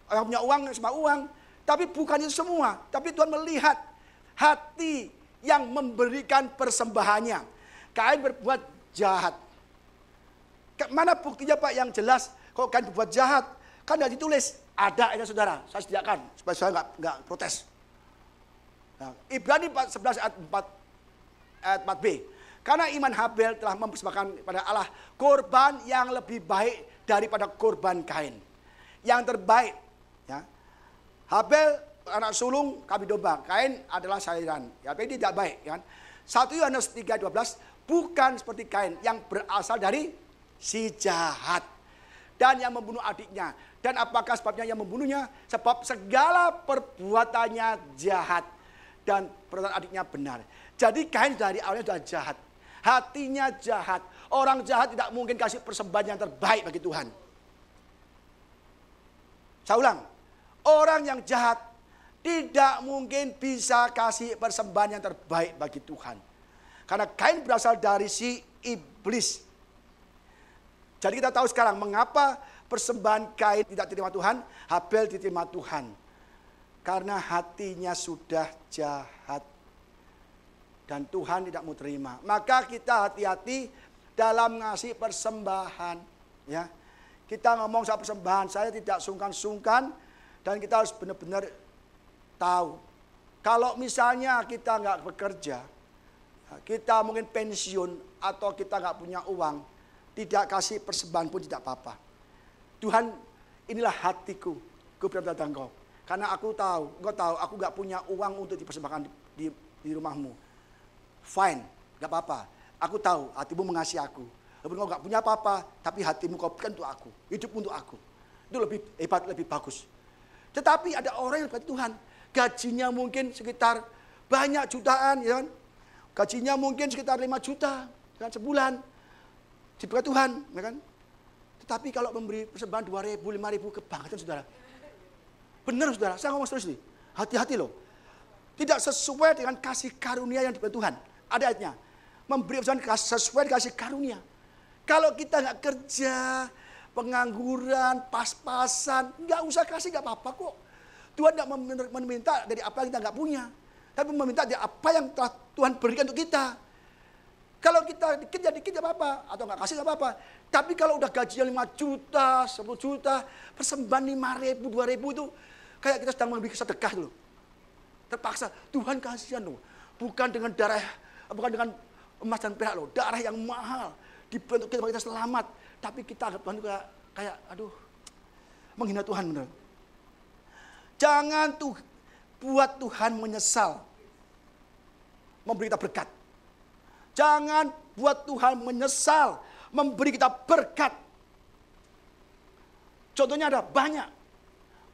Yang punya uang, semua uang. Tapi bukan itu semua. Tapi Tuhan melihat hati yang memberikan persembahannya. Kain berbuat jahat. Mana buktinya Pak yang jelas kalau Kain berbuat jahat? Kan tidak ditulis. Ada ya saudara, saya sediakan supaya saya nggak protes. Nah, Ibrani 11 ayat 4b. Karena iman Habel telah mempersembahkan kepada Allah korban yang lebih baik daripada korban Kain. Yang terbaik, ya. Habel anak sulung kambing domba, Kain adalah sayuran. Ya, tapi tidak baik, kan? 1 Yohanes 3:12 bukan seperti Kain yang berasal dari si jahat dan yang membunuh adiknya. Dan apakah sebabnya yang membunuhnya? Sebab segala perbuatannya jahat dan perbuatan adiknya benar. Jadi Kain dari awalnya sudah jahat. Hatinya jahat. Orang jahat tidak mungkin kasih persembahan yang terbaik bagi Tuhan. Saya ulang. Orang yang jahat tidak mungkin bisa kasih persembahan yang terbaik bagi Tuhan. Karena Kain berasal dari si iblis. Jadi kita tahu sekarang mengapa persembahan Kain tidak diterima Tuhan, Habel diterima Tuhan. Karena hatinya sudah jahat. Dan Tuhan tidak mau terima. Maka kita hati-hati dalam ngasih persembahan. Ya, kita ngomong soal persembahan, saya tidak sungkan-sungkan. Dan kita harus benar-benar tahu. Kalau misalnya kita nggak bekerja, kita mungkin pensiun atau kita nggak punya uang, tidak kasih persembahan pun tidak apa-apa. Tuhan, inilah hatiku, gue berkata engkau. Karena aku tahu, engkau tahu, aku nggak punya uang untuk dipersembahkan di rumahmu. Fine, gak apa-apa. Aku tahu hatimu mengasihi aku. Walaupun kau gak punya apa-apa, tapi hatimu kau berikan untuk aku. Hidup untuk aku. Itu lebih hebat, lebih bagus. Tetapi ada orang yang berkata Tuhan, gajinya mungkin sekitar banyak jutaan, ya kan? Gajinya mungkin sekitar 5 juta kan, sebulan. Diberkati Tuhan, ya kan? Tetapi kalau memberi persembahan 2.000, 5.000 kebangetan saudara. Benar saudara, saya ngomong terus nih. Hati-hati loh. Tidak sesuai dengan kasih karunia yang diberi Tuhan. Ada ayatnya. Memberi persembahan sesuai kasih karunia. Kalau kita nggak kerja, pengangguran, pas-pasan, nggak usah kasih, nggak apa-apa kok. Tuhan tidak meminta dari apa yang kita nggak punya. Tapi meminta dari apa yang telah Tuhan berikan untuk kita. Kalau kita dikit ya dikit nggak apa-apa. Atau nggak kasih nggak apa-apa. Tapi kalau udah gajinya 5 juta, 10 juta, persembahan 5.000, 2.000 itu kayak kita sedang memberi sedekah dulu. Terpaksa, Tuhan kasihan loh. Bukan dengan darah, bukan dengan emas dan perak loh, darah yang mahal. Dibentuk kita selamat. Tapi kita anggap Tuhan juga kayak, aduh, menghina Tuhan benar. Jangan buat Tuhan menyesal memberi kita berkat. Jangan buat Tuhan menyesal memberi kita berkat. Contohnya ada banyak.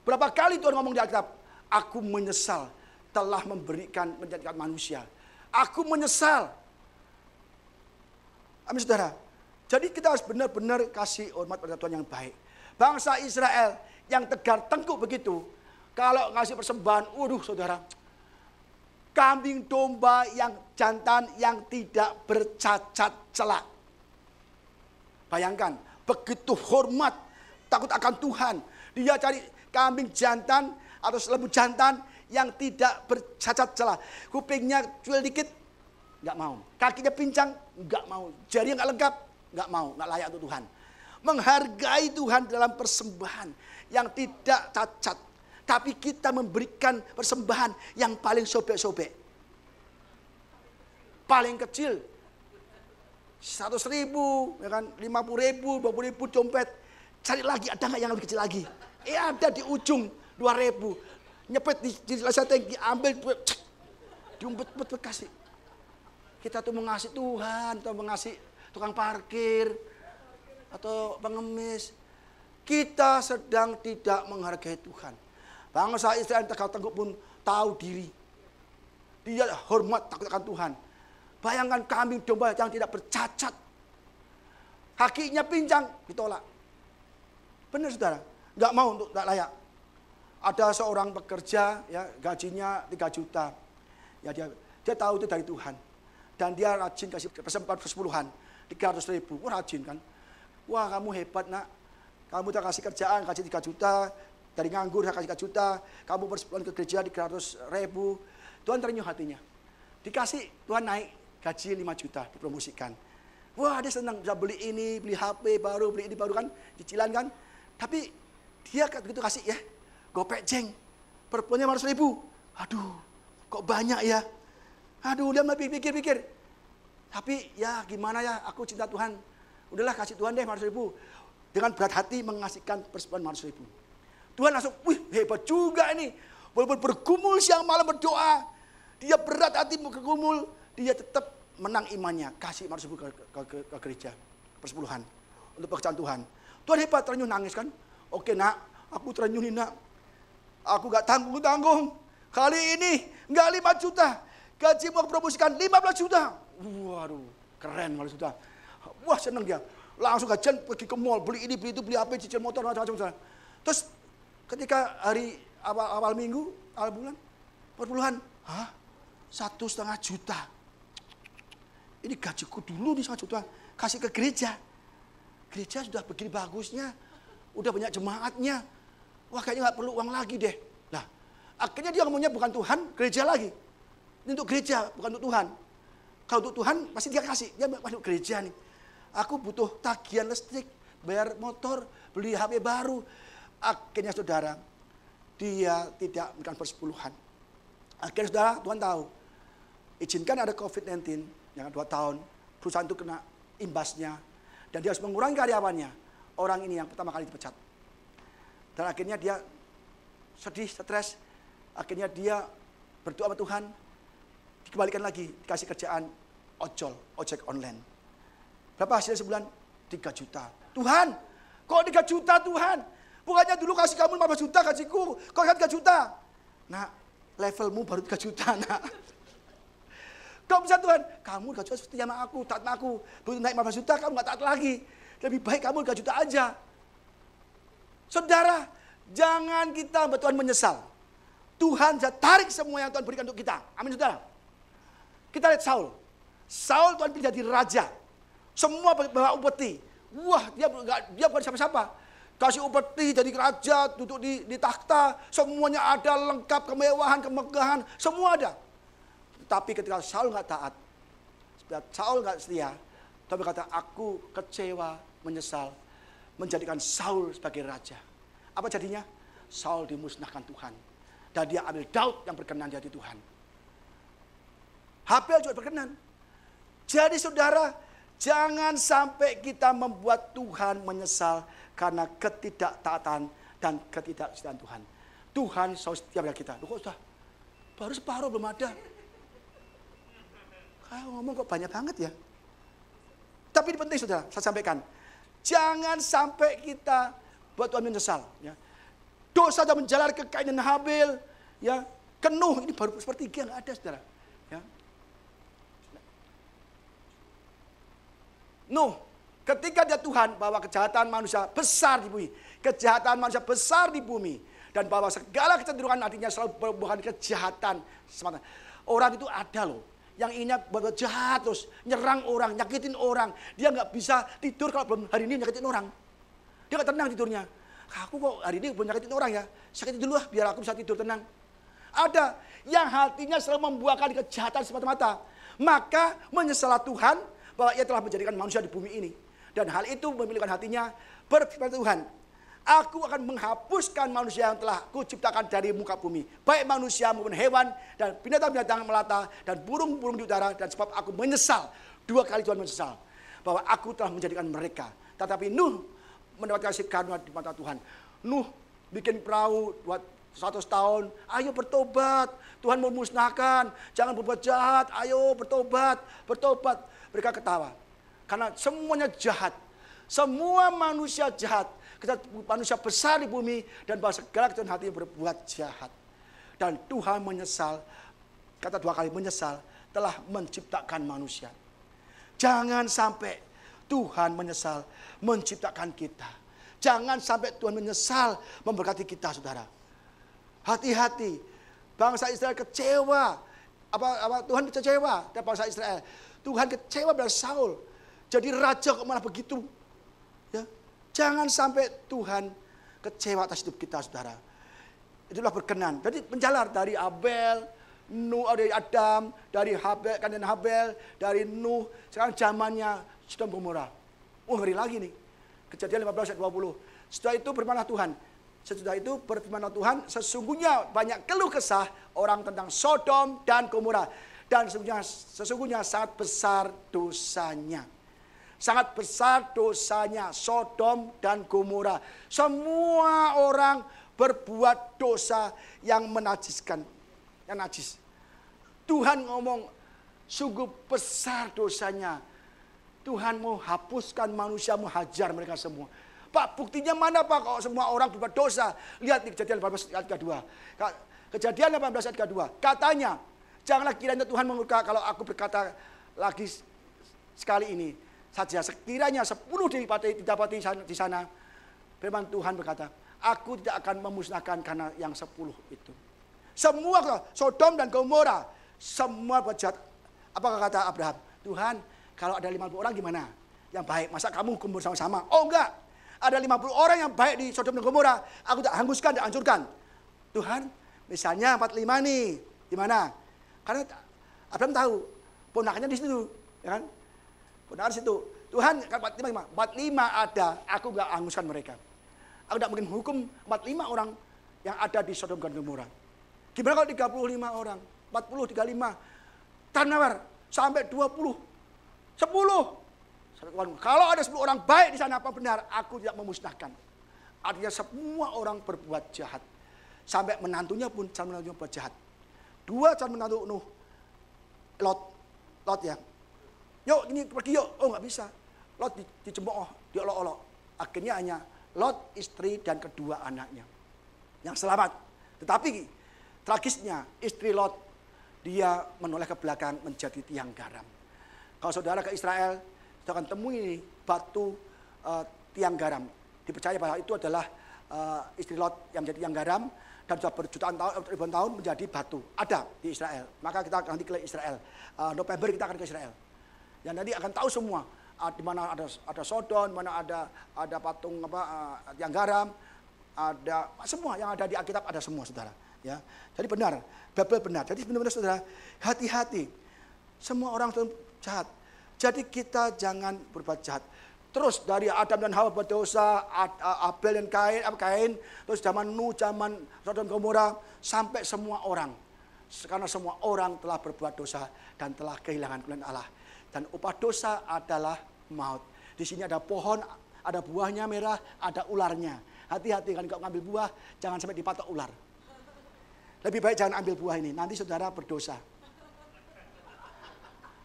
Berapa kali Tuhan ngomong di Alkitab, aku menyesal telah menjadikan manusia. Aku menyesal. Amin saudara. Jadi kita harus benar-benar kasih hormat pada Tuhan yang baik. Bangsa Israel yang tegar tengkuk begitu, kalau ngasih persembahan, saudara, kambing domba yang jantan yang tidak bercacat celak. Bayangkan, begitu hormat, takut akan Tuhan. Dia cari kambing jantan atau lembu jantan yang tidak bercacat celah. Kupingnya cuil dikit, nggak mau. Kakinya pincang, nggak mau. Jarinya nggak lengkap, nggak mau, nggak layak untuk Tuhan. Menghargai Tuhan dalam persembahan yang tidak cacat. Tapi kita memberikan persembahan yang paling sobek-sobek. Paling kecil. 100.000, ya kan, 50.000, 20.000 dompet. Cari lagi, ada nggak yang lebih kecil lagi? Ada di ujung 2.000. Nyepet di tinggi, ambil, diumpet-umpet kasih. Kita tuh mengasihi Tuhan, atau mengasihi tukang parkir, atau pengemis. Kita sedang tidak menghargai Tuhan. Bangsa Israel yang tegar tengkuk pun tahu diri. Dia hormat, takut akan Tuhan. Bayangkan kambing domba yang tidak bercacat. Kakinya pincang, ditolak. Benar saudara, nggak mau, untuk nggak layak. Ada seorang pekerja, ya, gajinya 3 juta. Ya, dia tahu itu dari Tuhan. Dan dia rajin kasih persepuluhan, 300.000. Wah, rajin kan. Wah, kamu hebat nak. Kamu udah kasih kerjaan, kasih 3 juta. Dari nganggur, saya kasih 3 juta. Kamu persepuluhan ke gereja 300.000. Tuhan terenyuh hatinya. Dikasih, Tuhan naik gaji 5 juta, dipromosikan. Wah, dia senang, bisa beli ini, beli HP baru, beli ini baru kan, cicilan kan. Tapi dia begitu kasih ya, gopek jeng, perpuluhannya 500.000. Aduh, kok banyak ya. Aduh, dia lebih pikir-pikir. Tapi ya gimana ya, aku cinta Tuhan. Udahlah kasih Tuhan deh 500.000. Dengan berat hati mengasihkan persepuluhan 500.000. Tuhan langsung, wih hebat juga ini. Walaupun bergumul siang malam berdoa, dia berat hati bergumul, dia tetap menang imannya. Kasih 500.000 ke gereja, persepuluhan. Untuk pekerjaan Tuhan. Tuhan hebat, terenyuh nangis kan. Oke nak, aku terenyuh nih nak. Aku gak tanggung-tanggung. Kali ini gak 5 juta. Gaji mau promosikan 15 juta. Waduh, keren 15 juta. Wah seneng dia. Langsung gajian pergi ke mall, beli ini, beli itu, beli apa, cicil motor, macam-macam. Terus ketika hari awal minggu, awal bulan, perpuluhan. Hah? 1,5 juta. Ini gajiku dulu nih 1 juta. Kasih ke gereja. Gereja sudah begini bagusnya. Udah banyak jemaatnya. Wah kayaknya gak perlu uang lagi deh. Nah, akhirnya dia ngomongnya bukan Tuhan, gereja lagi. Ini untuk gereja, bukan untuk Tuhan. Kalau untuk Tuhan, pasti dia kasih. Dia masuk gereja nih. Aku butuh tagihan listrik, bayar motor, beli HP baru. Akhirnya saudara, dia tidak memberikan persepuluhan. Akhirnya saudara, Tuhan tahu. Izinkan ada COVID-19, yang 2 tahun. Perusahaan itu kena imbasnya. Dan dia harus mengurangi karyawannya. Orang ini yang pertama kali dipecat. Dan akhirnya dia sedih, stres. Akhirnya dia berdoa sama Tuhan. Dikembalikan lagi, dikasih kerjaan ojek online. Berapa hasilnya sebulan? 3 juta. Tuhan, kok 3 juta Tuhan? Bukannya dulu kasih kamu 15 juta gajiku, kok 3 juta? Nah, levelmu baru 3 juta, nak. Kok bisa Tuhan? Kamu 3 juta setia sama aku, taat sama aku. Begitu naik 15 juta, kamu gak taat lagi. Lebih baik kamu 3 juta aja. Saudara, jangan kita Tuhan menyesal. Tuhan bisa tarik semua yang Tuhan berikan untuk kita. Amin saudara. Kita lihat Saul. Saul Tuhan pilih jadi raja. Semua bawa upeti. Wah, dia bukan siapa-siapa. Kasih upeti jadi raja, duduk di takhta. Semuanya ada, lengkap, kemewahan, kemegahan. Semua ada. Tapi ketika Saul nggak taat, Saul nggak setia, tapi kata aku kecewa, menyesal, menjadikan Saul sebagai raja. Apa jadinya? Saul dimusnahkan Tuhan. Dan dia ambil Daud yang berkenan di hati Tuhan. Habel juga berkenan. Jadi saudara, jangan sampai kita membuat Tuhan menyesal karena ketidaktaatan dan ketidaksetia Tuhan. Tuhan selalu setia pada kita. Loh, kok sudah baru separuh belum ada. Kalau ngomong kok banyak banget ya. Tapi ini penting saudara, saya sampaikan. Jangan sampai kita buat Tuhan menyesal. Ya. Dosa sudah menjalar ke Kain dan Habil. Ya. Ke Nuh, ini baru sepertiga, nggak ada saudara. Ya. Nuh, ketika dia Tuhan bahwa kejahatan manusia besar di bumi. Kejahatan manusia besar di bumi. Dan bahwa segala kecenderungan hatinya selalu bukan kejahatan semata. Orang itu ada loh. Yang ini berbuat jahat terus. Nyerang orang, nyakitin orang. Dia nggak bisa tidur kalau belum hari ini nyakitin orang. Dia nggak tenang tidurnya. Aku kok hari ini belum nyakitin orang ya. Sakitin dulu lah biar aku bisa tidur tenang. Ada yang hatinya selalu membuahkan kejahatan semata-mata. Maka menyesalah Tuhan bahwa ia telah menjadikan manusia di bumi ini. Dan hal itu memilihkan hatinya berfirman Tuhan. Aku akan menghapuskan manusia yang telah kuciptakan dari muka bumi. Baik manusia maupun hewan dan binatang-binatang melata dan burung-burung di udara. Dan sebab aku menyesal. 2 kali Tuhan menyesal. Bahwa aku telah menjadikan mereka. Tetapi Nuh mendapatkan kasih karunia di mata Tuhan. Nuh bikin perahu buat 100 tahun, ayo bertobat, Tuhan mau musnahkan, jangan berbuat jahat, ayo bertobat, bertobat. Mereka ketawa, karena semuanya jahat, semua manusia jahat, kita manusia besar di bumi, dan bahwa segala kecenderungan hati berbuat jahat. Dan Tuhan menyesal, kata 2 kali menyesal, telah menciptakan manusia. Jangan sampai Tuhan menyesal menciptakan kita. Jangan sampai Tuhan menyesal memberkati kita, saudara. Hati-hati, bangsa Israel kecewa. Tuhan kecewa dan bangsa Israel. Tuhan kecewa pada Saul. Jadi raja kok malah begitu. Ya. Jangan sampai Tuhan kecewa atas hidup kita, saudara. Itulah berkenan. Jadi menjalar dari Abel, Nuh, dari Adam, dari Habel, Kain dan Habel, dari Nuh. Sekarang zamannya Sodom Gomora. Ngeri lagi nih. Kejadian 15 ayat 20. Setelah itu berfirmanlah Tuhan. Sesudah itu berfirmanlah Tuhan, sesungguhnya banyak keluh kesah orang tentang Sodom dan Gomora. Dan sesungguhnya sangat besar dosanya. Sangat besar dosanya Sodom dan Gomora. Semua orang berbuat dosa yang menajiskan. Yang najis. Tuhan ngomong, sungguh besar dosanya. Tuhan mau hapuskan manusia, mau hajar mereka semua. Pak, buktinya mana Pak kalau semua orang berbuat dosa? Lihat di Kejadian 18 ayat ke-2. Kejadian 18 ayat ke-2. Katanya, janganlah kiranya Tuhan mengurka kalau aku berkata lagi sekali ini saja. Sekiranya 10 didapati di sana. Firman Tuhan berkata, aku tidak akan memusnahkan karena yang 10 itu. Semua Sodom dan Gomora, semua berjahat. Apakah kata Abraham? Tuhan, kalau ada 50 orang gimana? Yang baik, masa kamu hukum bersama-sama? Oh enggak. Ada 50 orang yang baik di Sodom dan Gomora. Aku tak hanguskan, tak hancurkan. Tuhan, misalnya 45 nih. Gimana? Karena Abraham tahu. Ponakannya di situ. Ya kan? Ponakan di situ. Tuhan, 45 ada. Aku gak hanguskan mereka. Aku tak mungkin hukum 45 orang yang ada di Sodom dan Gomora. Gimana kalau 35 orang? 40, 35. Tanawar, sampai 20. 10. Kalau ada 10 orang baik di sana, apa benar? Aku tidak memusnahkan. Artinya semua orang berbuat jahat. Sampai menantunya pun calon menantunya berbuat jahat. 2 calon menantu Nuh. Lot ya. Yuk ini pergi yuk. Oh nggak bisa. Lot dicemooh, diolok-olok. Akhirnya hanya Lot, istri dan kedua anaknya yang selamat. Tetapi tragisnya istri Lot, dia menoleh ke belakang menjadi tiang garam. Kalau saudara ke Israel, kita akan temui batu tiang garam. Dipercaya bahwa itu adalah istri Lot yang menjadi tiang garam dan sudah berjutaan tahun, ribuan tahun menjadi batu. Ada di Israel. Maka kita nanti ke Israel. November kita akan ke Israel. Yang nanti akan tahu semua di mana ada Sodom, mana ada patung tiang garam, ada semua yang ada di Alkitab ada semua, saudara. Ya, jadi benar, Bible benar. Jadi benar-benar saudara, hati-hati. Semua orang jahat. Jadi kita jangan berbuat jahat. Terus dari Adam dan Hawa berdosa, Abel dan Kain, terus zaman Nuh, zaman Sodom dan Gomora, sampai semua orang. Karena semua orang telah berbuat dosa dan telah kehilangan kemuliaan Allah. Dan upah dosa adalah maut. Di sini ada pohon, ada buahnya merah, ada ularnya. Hati-hati kalau kau ngambil buah, jangan sampai dipatok ular. Lebih baik jangan ambil buah ini, nanti saudara berdosa.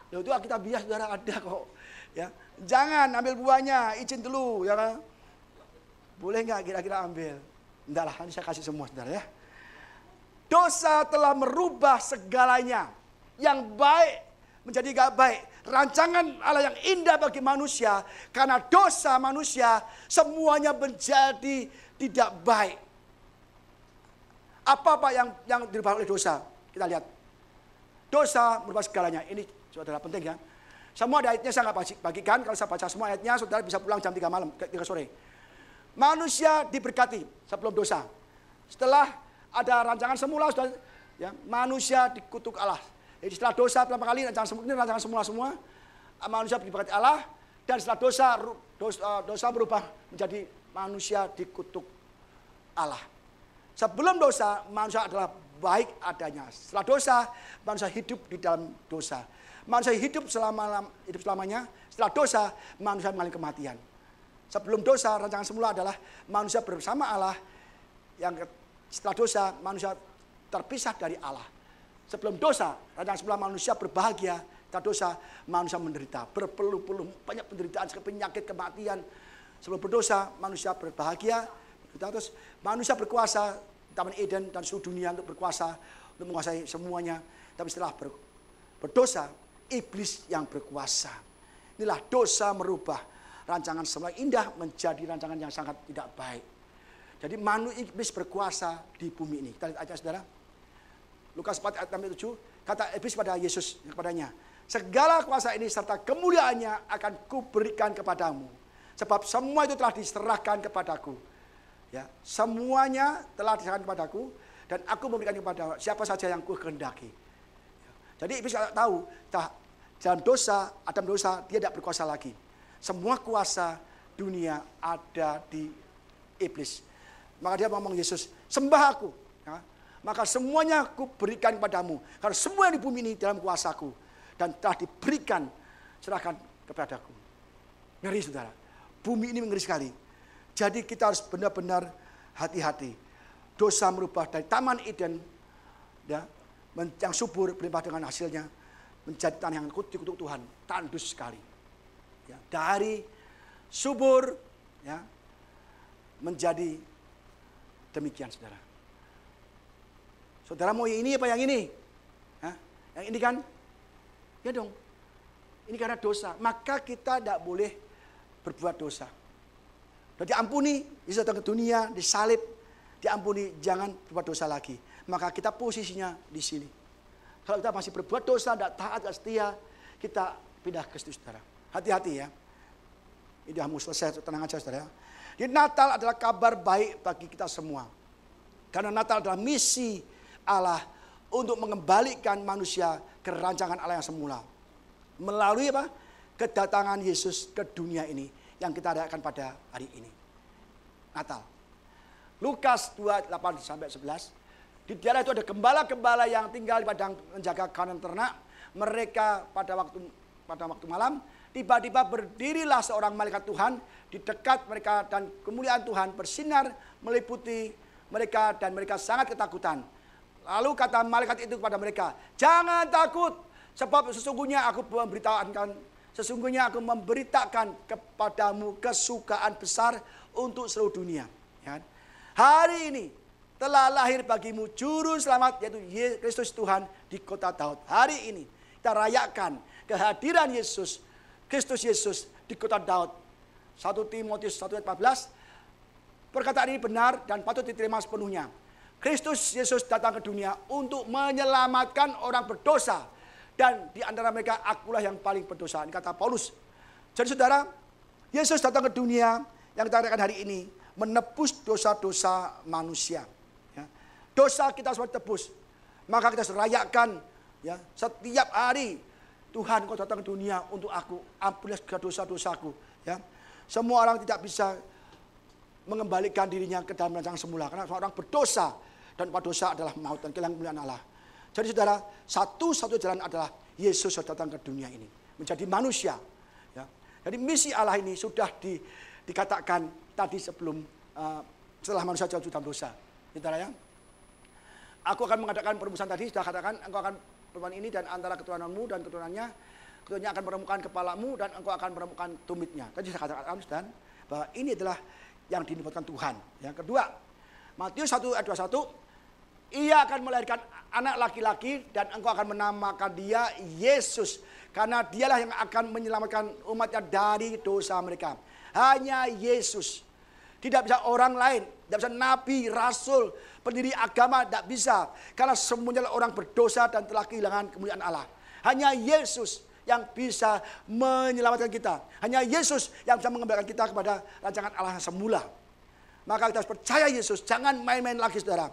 Itu Alkitabiah saudara ada kok. Ya, jangan ambil buahnya, izin dulu, ya kan? Boleh nggak kira-kira ambil? Enggak lah, nanti saya kasih semua saudara ya. Dosa telah merubah segalanya. Yang baik menjadi gak baik. Rancangan Allah yang indah bagi manusia. Karena dosa manusia semuanya menjadi tidak baik. Apa-apa yang dirubah oleh dosa? Kita lihat. Dosa merubah segalanya. Ini saudara penting ya. Semua ayatnya saya nggak bagikan. Kalau saya baca semua ayatnya, saudara bisa pulang jam 3 malam, 3 sore. Manusia diberkati sebelum dosa. Setelah ada rancangan semula, saudara, ya, manusia dikutuk Allah. Jadi setelah dosa pertama kali, rancangan semula, manusia diberkati Allah. Dan setelah dosa berubah menjadi manusia dikutuk Allah. Sebelum dosa, manusia adalah baik adanya. Setelah dosa, manusia hidup di dalam dosa. Manusia hidup selamanya. Setelah dosa, manusia mengalami kematian. Sebelum dosa, rancangan semula adalah manusia bersama Allah. Yang setelah dosa, manusia terpisah dari Allah. Sebelum dosa, rancangan semula manusia berbahagia. Setelah dosa, manusia menderita. Berpeluh-peluh, banyak penderitaan, penyakit, kematian. Sebelum berdosa, manusia berbahagia. Terus manusia berkuasa, Taman Eden dan seluruh dunia untuk berkuasa, untuk menguasai semuanya. Tapi setelah berdosa, iblis yang berkuasa. Inilah dosa merubah rancangan semula indah menjadi rancangan yang sangat tidak baik. Jadi iblis berkuasa di bumi ini. Kita lihat aja saudara. Lukas 4 ayat 7, kata iblis pada Yesus kepadanya, segala kuasa ini serta kemuliaannya akan kuberikan kepadamu. Sebab semua itu telah diserahkan kepadaku. Ya, semuanya telah diserahkan kepadaku dan aku memberikan kepada siapa saja yang kukehendaki. Jadi iblis tahu, dalam dosa, Adam dosa, dia tidak berkuasa lagi. Semua kuasa dunia ada di iblis. Maka dia ngomong Yesus, sembah aku. Ya, maka semuanya aku berikan kepadamu. Karena semua yang di bumi ini dalam kuasaku. Dan telah diberikan, serahkan kepadaku. Ngeri saudara. Bumi ini ngeri sekali. Jadi kita harus benar-benar hati-hati. Dosa merubah dari Taman Eden, ya, yang subur berlimpah dengan hasilnya, menjadi tanah yang dikutuk Tuhan, tandus sekali. Ya, dari subur, ya, menjadi demikian saudara. Saudara mau yang ini apa yang ini? Hah? Yang ini kan? Ya dong. Ini karena dosa. Maka kita tidak boleh berbuat dosa. Sudah diampuni, Yesus datang ke dunia, disalib, diampuni, jangan berbuat dosa lagi. Maka kita posisinya di sini. Kalau kita masih berbuat dosa, tidak taat, tidak setia, kita pindah ke situ, saudara. Hati-hati ya. Ini sudah mau selesai, tenang aja saudara. Jadi Natal adalah kabar baik bagi kita semua. Karena Natal adalah misi Allah untuk mengembalikan manusia ke rancangan Allah yang semula. Melalui apa? Kedatangan Yesus ke dunia ini yang kita rayakan pada hari ini. Natal. Lukas 2:8-11. Di daerah itu ada gembala-gembala yang tinggal di padang menjaga kawanan ternak. Mereka pada waktu malam, tiba-tiba berdirilah seorang malaikat Tuhan di dekat mereka dan kemuliaan Tuhan bersinar meliputi mereka dan mereka sangat ketakutan. Lalu kata malaikat itu kepada mereka, jangan takut sebab sesungguhnya aku memberitakan kepadamu kesukaan besar untuk seluruh dunia. Ya. Hari ini telah lahir bagimu juru selamat yaitu Kristus Tuhan di kota Daud. Hari ini kita rayakan kehadiran Yesus, Kristus Yesus di kota Daud. 1 Timotius 1:14. Perkataan ini benar dan patut diterima sepenuhnya. Kristus Yesus datang ke dunia untuk menyelamatkan orang berdosa. Dan di antara mereka akulah yang paling berdosa. Ini kata Paulus. Jadi saudara, Yesus datang ke dunia yang kita rayakan hari ini. Menebus dosa-dosa manusia. Ya. Dosa kita semua tebus. Maka kita harus rayakan ya, setiap hari. Tuhan kau datang ke dunia untuk aku. Ampunilah segala dosa-dosaku. Ya. Semua orang tidak bisa mengembalikan dirinya ke dalam rancangan semula. Karena semua orang berdosa. Dan upah dosa adalah maut dan kehilangan kemuliaan Allah. Jadi saudara, satu-satu jalan adalah Yesus datang ke dunia ini. menjadi manusia. Ya. Jadi misi Allah ini sudah dikatakan tadi setelah manusia jatuh dalam dosa. Saudara ya. Aku akan mengadakan perumusan tadi, sudah katakan engkau akan perempuan ini dan antara keturunanmu dan keturunannya akan menemukan kepalamu dan engkau akan menemukan tumitnya. Tadi saya katakan dan bahwa ini adalah yang dinubuatkan Tuhan. Yang kedua, Matius 1 ayat 21, ia akan melahirkan anak laki-laki dan engkau akan menamakan dia Yesus. Karena dialah yang akan menyelamatkan umatnya dari dosa mereka. Hanya Yesus. Tidak bisa orang lain, tidak bisa nabi, rasul, pendiri agama, tidak bisa. Karena semuanya orang berdosa dan telah kehilangan kemuliaan Allah. Hanya Yesus yang bisa menyelamatkan kita. Hanya Yesus yang bisa mengembalikan kita kepada rancangan Allah yang semula. Maka kita harus percaya Yesus, jangan main-main lagi saudara.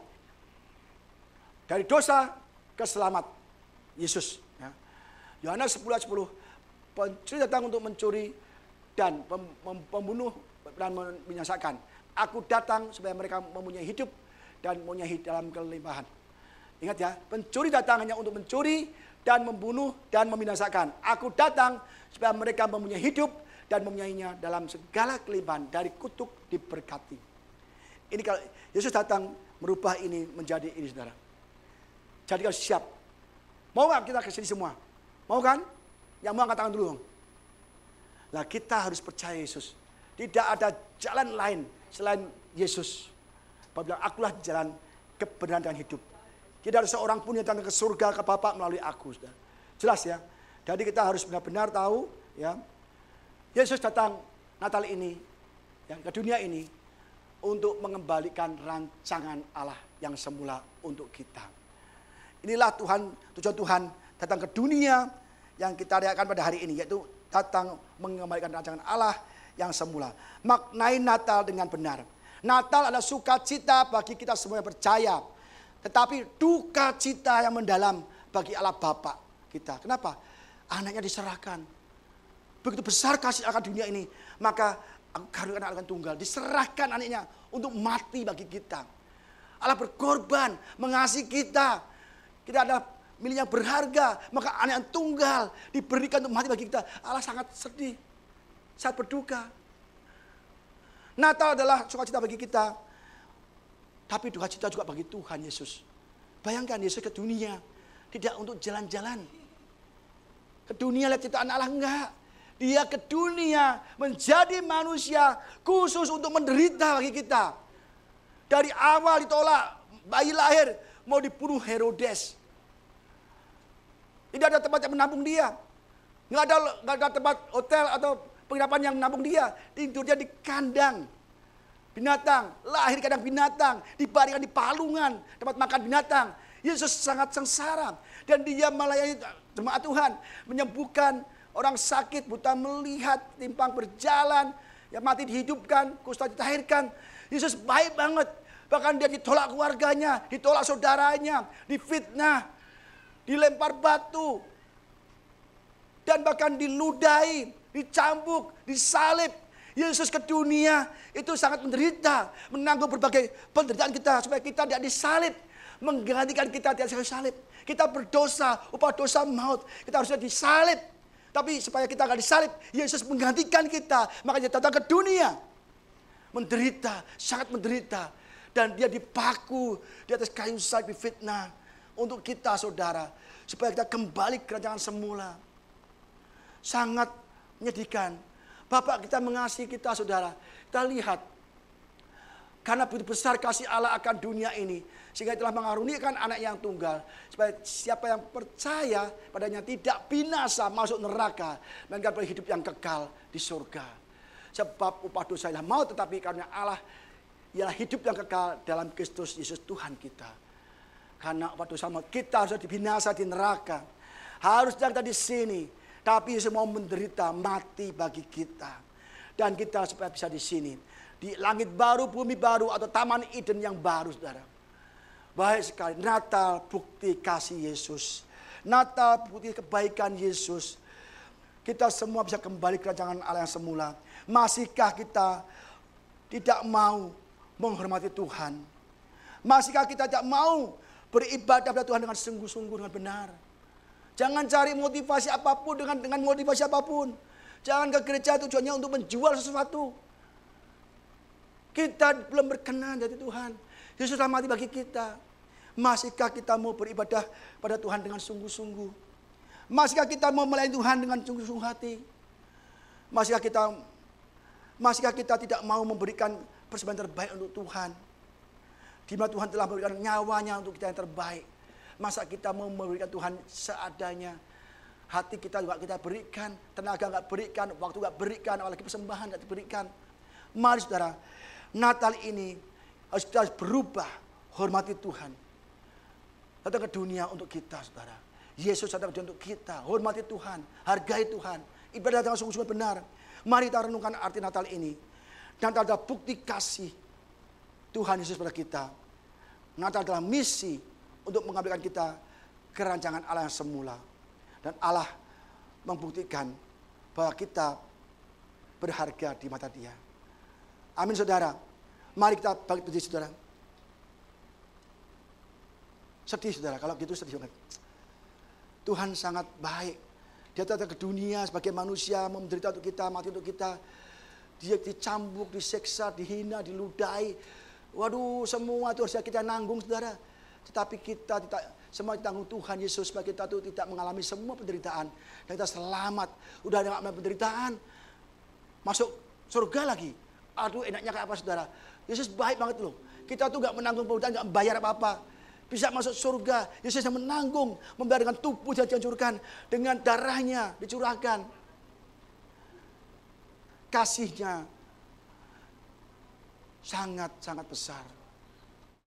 Dari dosa ke selamat, Yesus. Ya. Yohanes 10:10, pencuri datang untuk mencuri dan pembunuh dan membinasakan. Aku datang supaya mereka mempunyai hidup dan mempunyai dalam kelimpahan. Ingat ya, pencuri datang hanya untuk mencuri dan membunuh dan membinasakan. Aku datang supaya mereka mempunyai hidup dan mempunyainya dalam segala kelimpahan. Dari kutuk diberkati. Ini kalau Yesus datang merubah ini menjadi ini saudara. Jadi kalau siap. Mau gak kita kesini semua? Mau kan? Yang mau angkat tangan dulu. Nah kita harus percaya Yesus. Tidak ada jalan lain selain Yesus. Apabila akulah jalan kebenaran dan hidup. Tidak ada seorang pun yang datang ke surga ke Bapa melalui aku. Saudara. Jelas ya. Jadi kita harus benar-benar tahu ya. Yesus datang Natal ini ya, ke dunia ini untuk mengembalikan rancangan Allah yang semula untuk kita. Inilah tujuan Tuhan datang ke dunia yang kita rayakan pada hari ini, yaitu datang mengembalikan rancangan Allah yang semula. Maknai Natal dengan benar. Natal adalah sukacita bagi kita semua yang percaya. Tetapi duka cita yang mendalam bagi Allah Bapa kita. Kenapa? Anaknya diserahkan. Begitu besar kasih akan dunia ini. Maka karuniakan anak tunggal. Diserahkan anaknya untuk mati bagi kita. Allah berkorban mengasihi kita. Kita adalah milik yang berharga. Maka anak yang tunggal diberikan untuk mati bagi kita. Allah sangat sedih. Sangat berduka. Natal adalah sukacita bagi kita. Tapi duka cita juga bagi Tuhan Yesus. Bayangkan Yesus ke dunia. Tidak untuk jalan-jalan. Ke dunia lihat ciptaan Allah, enggak. Dia ke dunia menjadi manusia khusus untuk menderita bagi kita. Dari awal ditolak. Bayi lahir mau dibunuh Herodes. Tidak ada tempat yang menampung dia. Enggak ada tempat hotel atau penginapan yang menampung dia. Tidurnya di kandang binatang, lahir di kandang binatang, dibaringkan di palungan, tempat makan binatang. Yesus sangat sengsara dan dia melayani jemaat Tuhan, menyembuhkan orang sakit, buta melihat, timpang berjalan, yang mati dihidupkan, kusta ditahirkan. Yesus baik banget. Bahkan dia ditolak keluarganya, ditolak saudaranya, difitnah, dilempar batu, dan bahkan diludahi, dicambuk, disalib. Yesus ke dunia itu sangat menderita, menanggung berbagai penderitaan kita supaya kita tidak disalib, menggantikan kita di atas salib. Kita berdosa, upah dosa maut, kita harusnya disalib. Tapi supaya kita tidak disalib, Yesus menggantikan kita, makanya datang ke dunia. Menderita, sangat menderita, dan dia dipaku di atas kayu salib, difitnah untuk kita saudara, supaya kita kembali ke rancangan semula. Sangat menyedihkan. Bapak kita mengasihi kita saudara. Kita lihat. Karena begitu besar kasih Allah akan dunia ini. Sehingga telah mengaruniakan anak yang tunggal. Supaya siapa yang percaya padanya tidak binasa masuk neraka. Melainkan pada hidup yang kekal di surga. Sebab upah dosa ialah maut. Tetapi karena Allah ialah hidup yang kekal dalam Kristus Yesus Tuhan kita. Karena upah dosa maut kita harus dibinasa di neraka. Harusnya kita di sini. Tapi Yesus mau menderita mati bagi kita. Dan kita supaya bisa di sini. Di langit baru, bumi baru atau taman Eden yang baru saudara. Baik sekali. Natal bukti kasih Yesus. Natal bukti kebaikan Yesus. Kita semua bisa kembali ke rancangan Allah yang semula. Masihkah kita tidak mau menghormati Tuhan? Masihkah kita tidak mau beribadah kepada Tuhan dengan sungguh-sungguh dengan benar? Jangan cari motivasi apapun dengan motivasi apapun. Jangan ke gereja tujuannya untuk menjual sesuatu. Kita belum berkenan dari Tuhan. Yesus telah mati bagi kita. Masihkah kita mau beribadah pada Tuhan dengan sungguh-sungguh? Masihkah kita mau melayani Tuhan dengan sungguh-sungguh hati? Masihkah kita tidak mau memberikan persembahan terbaik untuk Tuhan? Di mana Tuhan telah memberikan nyawanya untuk kita yang terbaik. Masa kita mau memberikan Tuhan seadanya? Hati kita juga kita berikan, tenaga enggak berikan, waktu enggak berikan, apalagi persembahan enggak diberikan. Mari saudara, Natal ini harus kita berubah, hormati Tuhan. Datang ke dunia untuk kita, saudara. Yesus datang ke dunia untuk kita, hormati Tuhan, hargai Tuhan. Ibadah dengan sungguh-sungguh benar. Mari kita renungkan arti Natal ini. Natal adalah bukti kasih Tuhan Yesus pada kita. Natal adalah misi untuk mengambilkan kita ke rancangan Allah yang semula. Dan Allah membuktikan bahwa kita berharga di mata Dia. Amin saudara. Mari kita bangkit berdiri saudara. Sedih saudara, kalau gitu sedih banget. Tuhan sangat baik. Dia datang ke dunia sebagai manusia, menderita untuk kita, mati untuk kita. Dia dicambuk, diseksa, dihina, diludahi. Waduh, semua itu harusnya kita nanggung saudara. Tetapi kita tidak, semua ditanggung Tuhan Yesus sebagai kita itu tidak mengalami semua penderitaan. Dan kita selamat. Udah ada mengalami penderitaan. Masuk surga lagi. Aduh enaknya kayak apa saudara. Yesus baik banget loh. Kita tuh gak menanggung penderitaan, gak membayar apa-apa. Bisa masuk surga. Yesus yang menanggung. Membayar dengan tubuh yang dihancurkan. Dengan darahnya dicurahkan. Kasihnya sangat-sangat besar.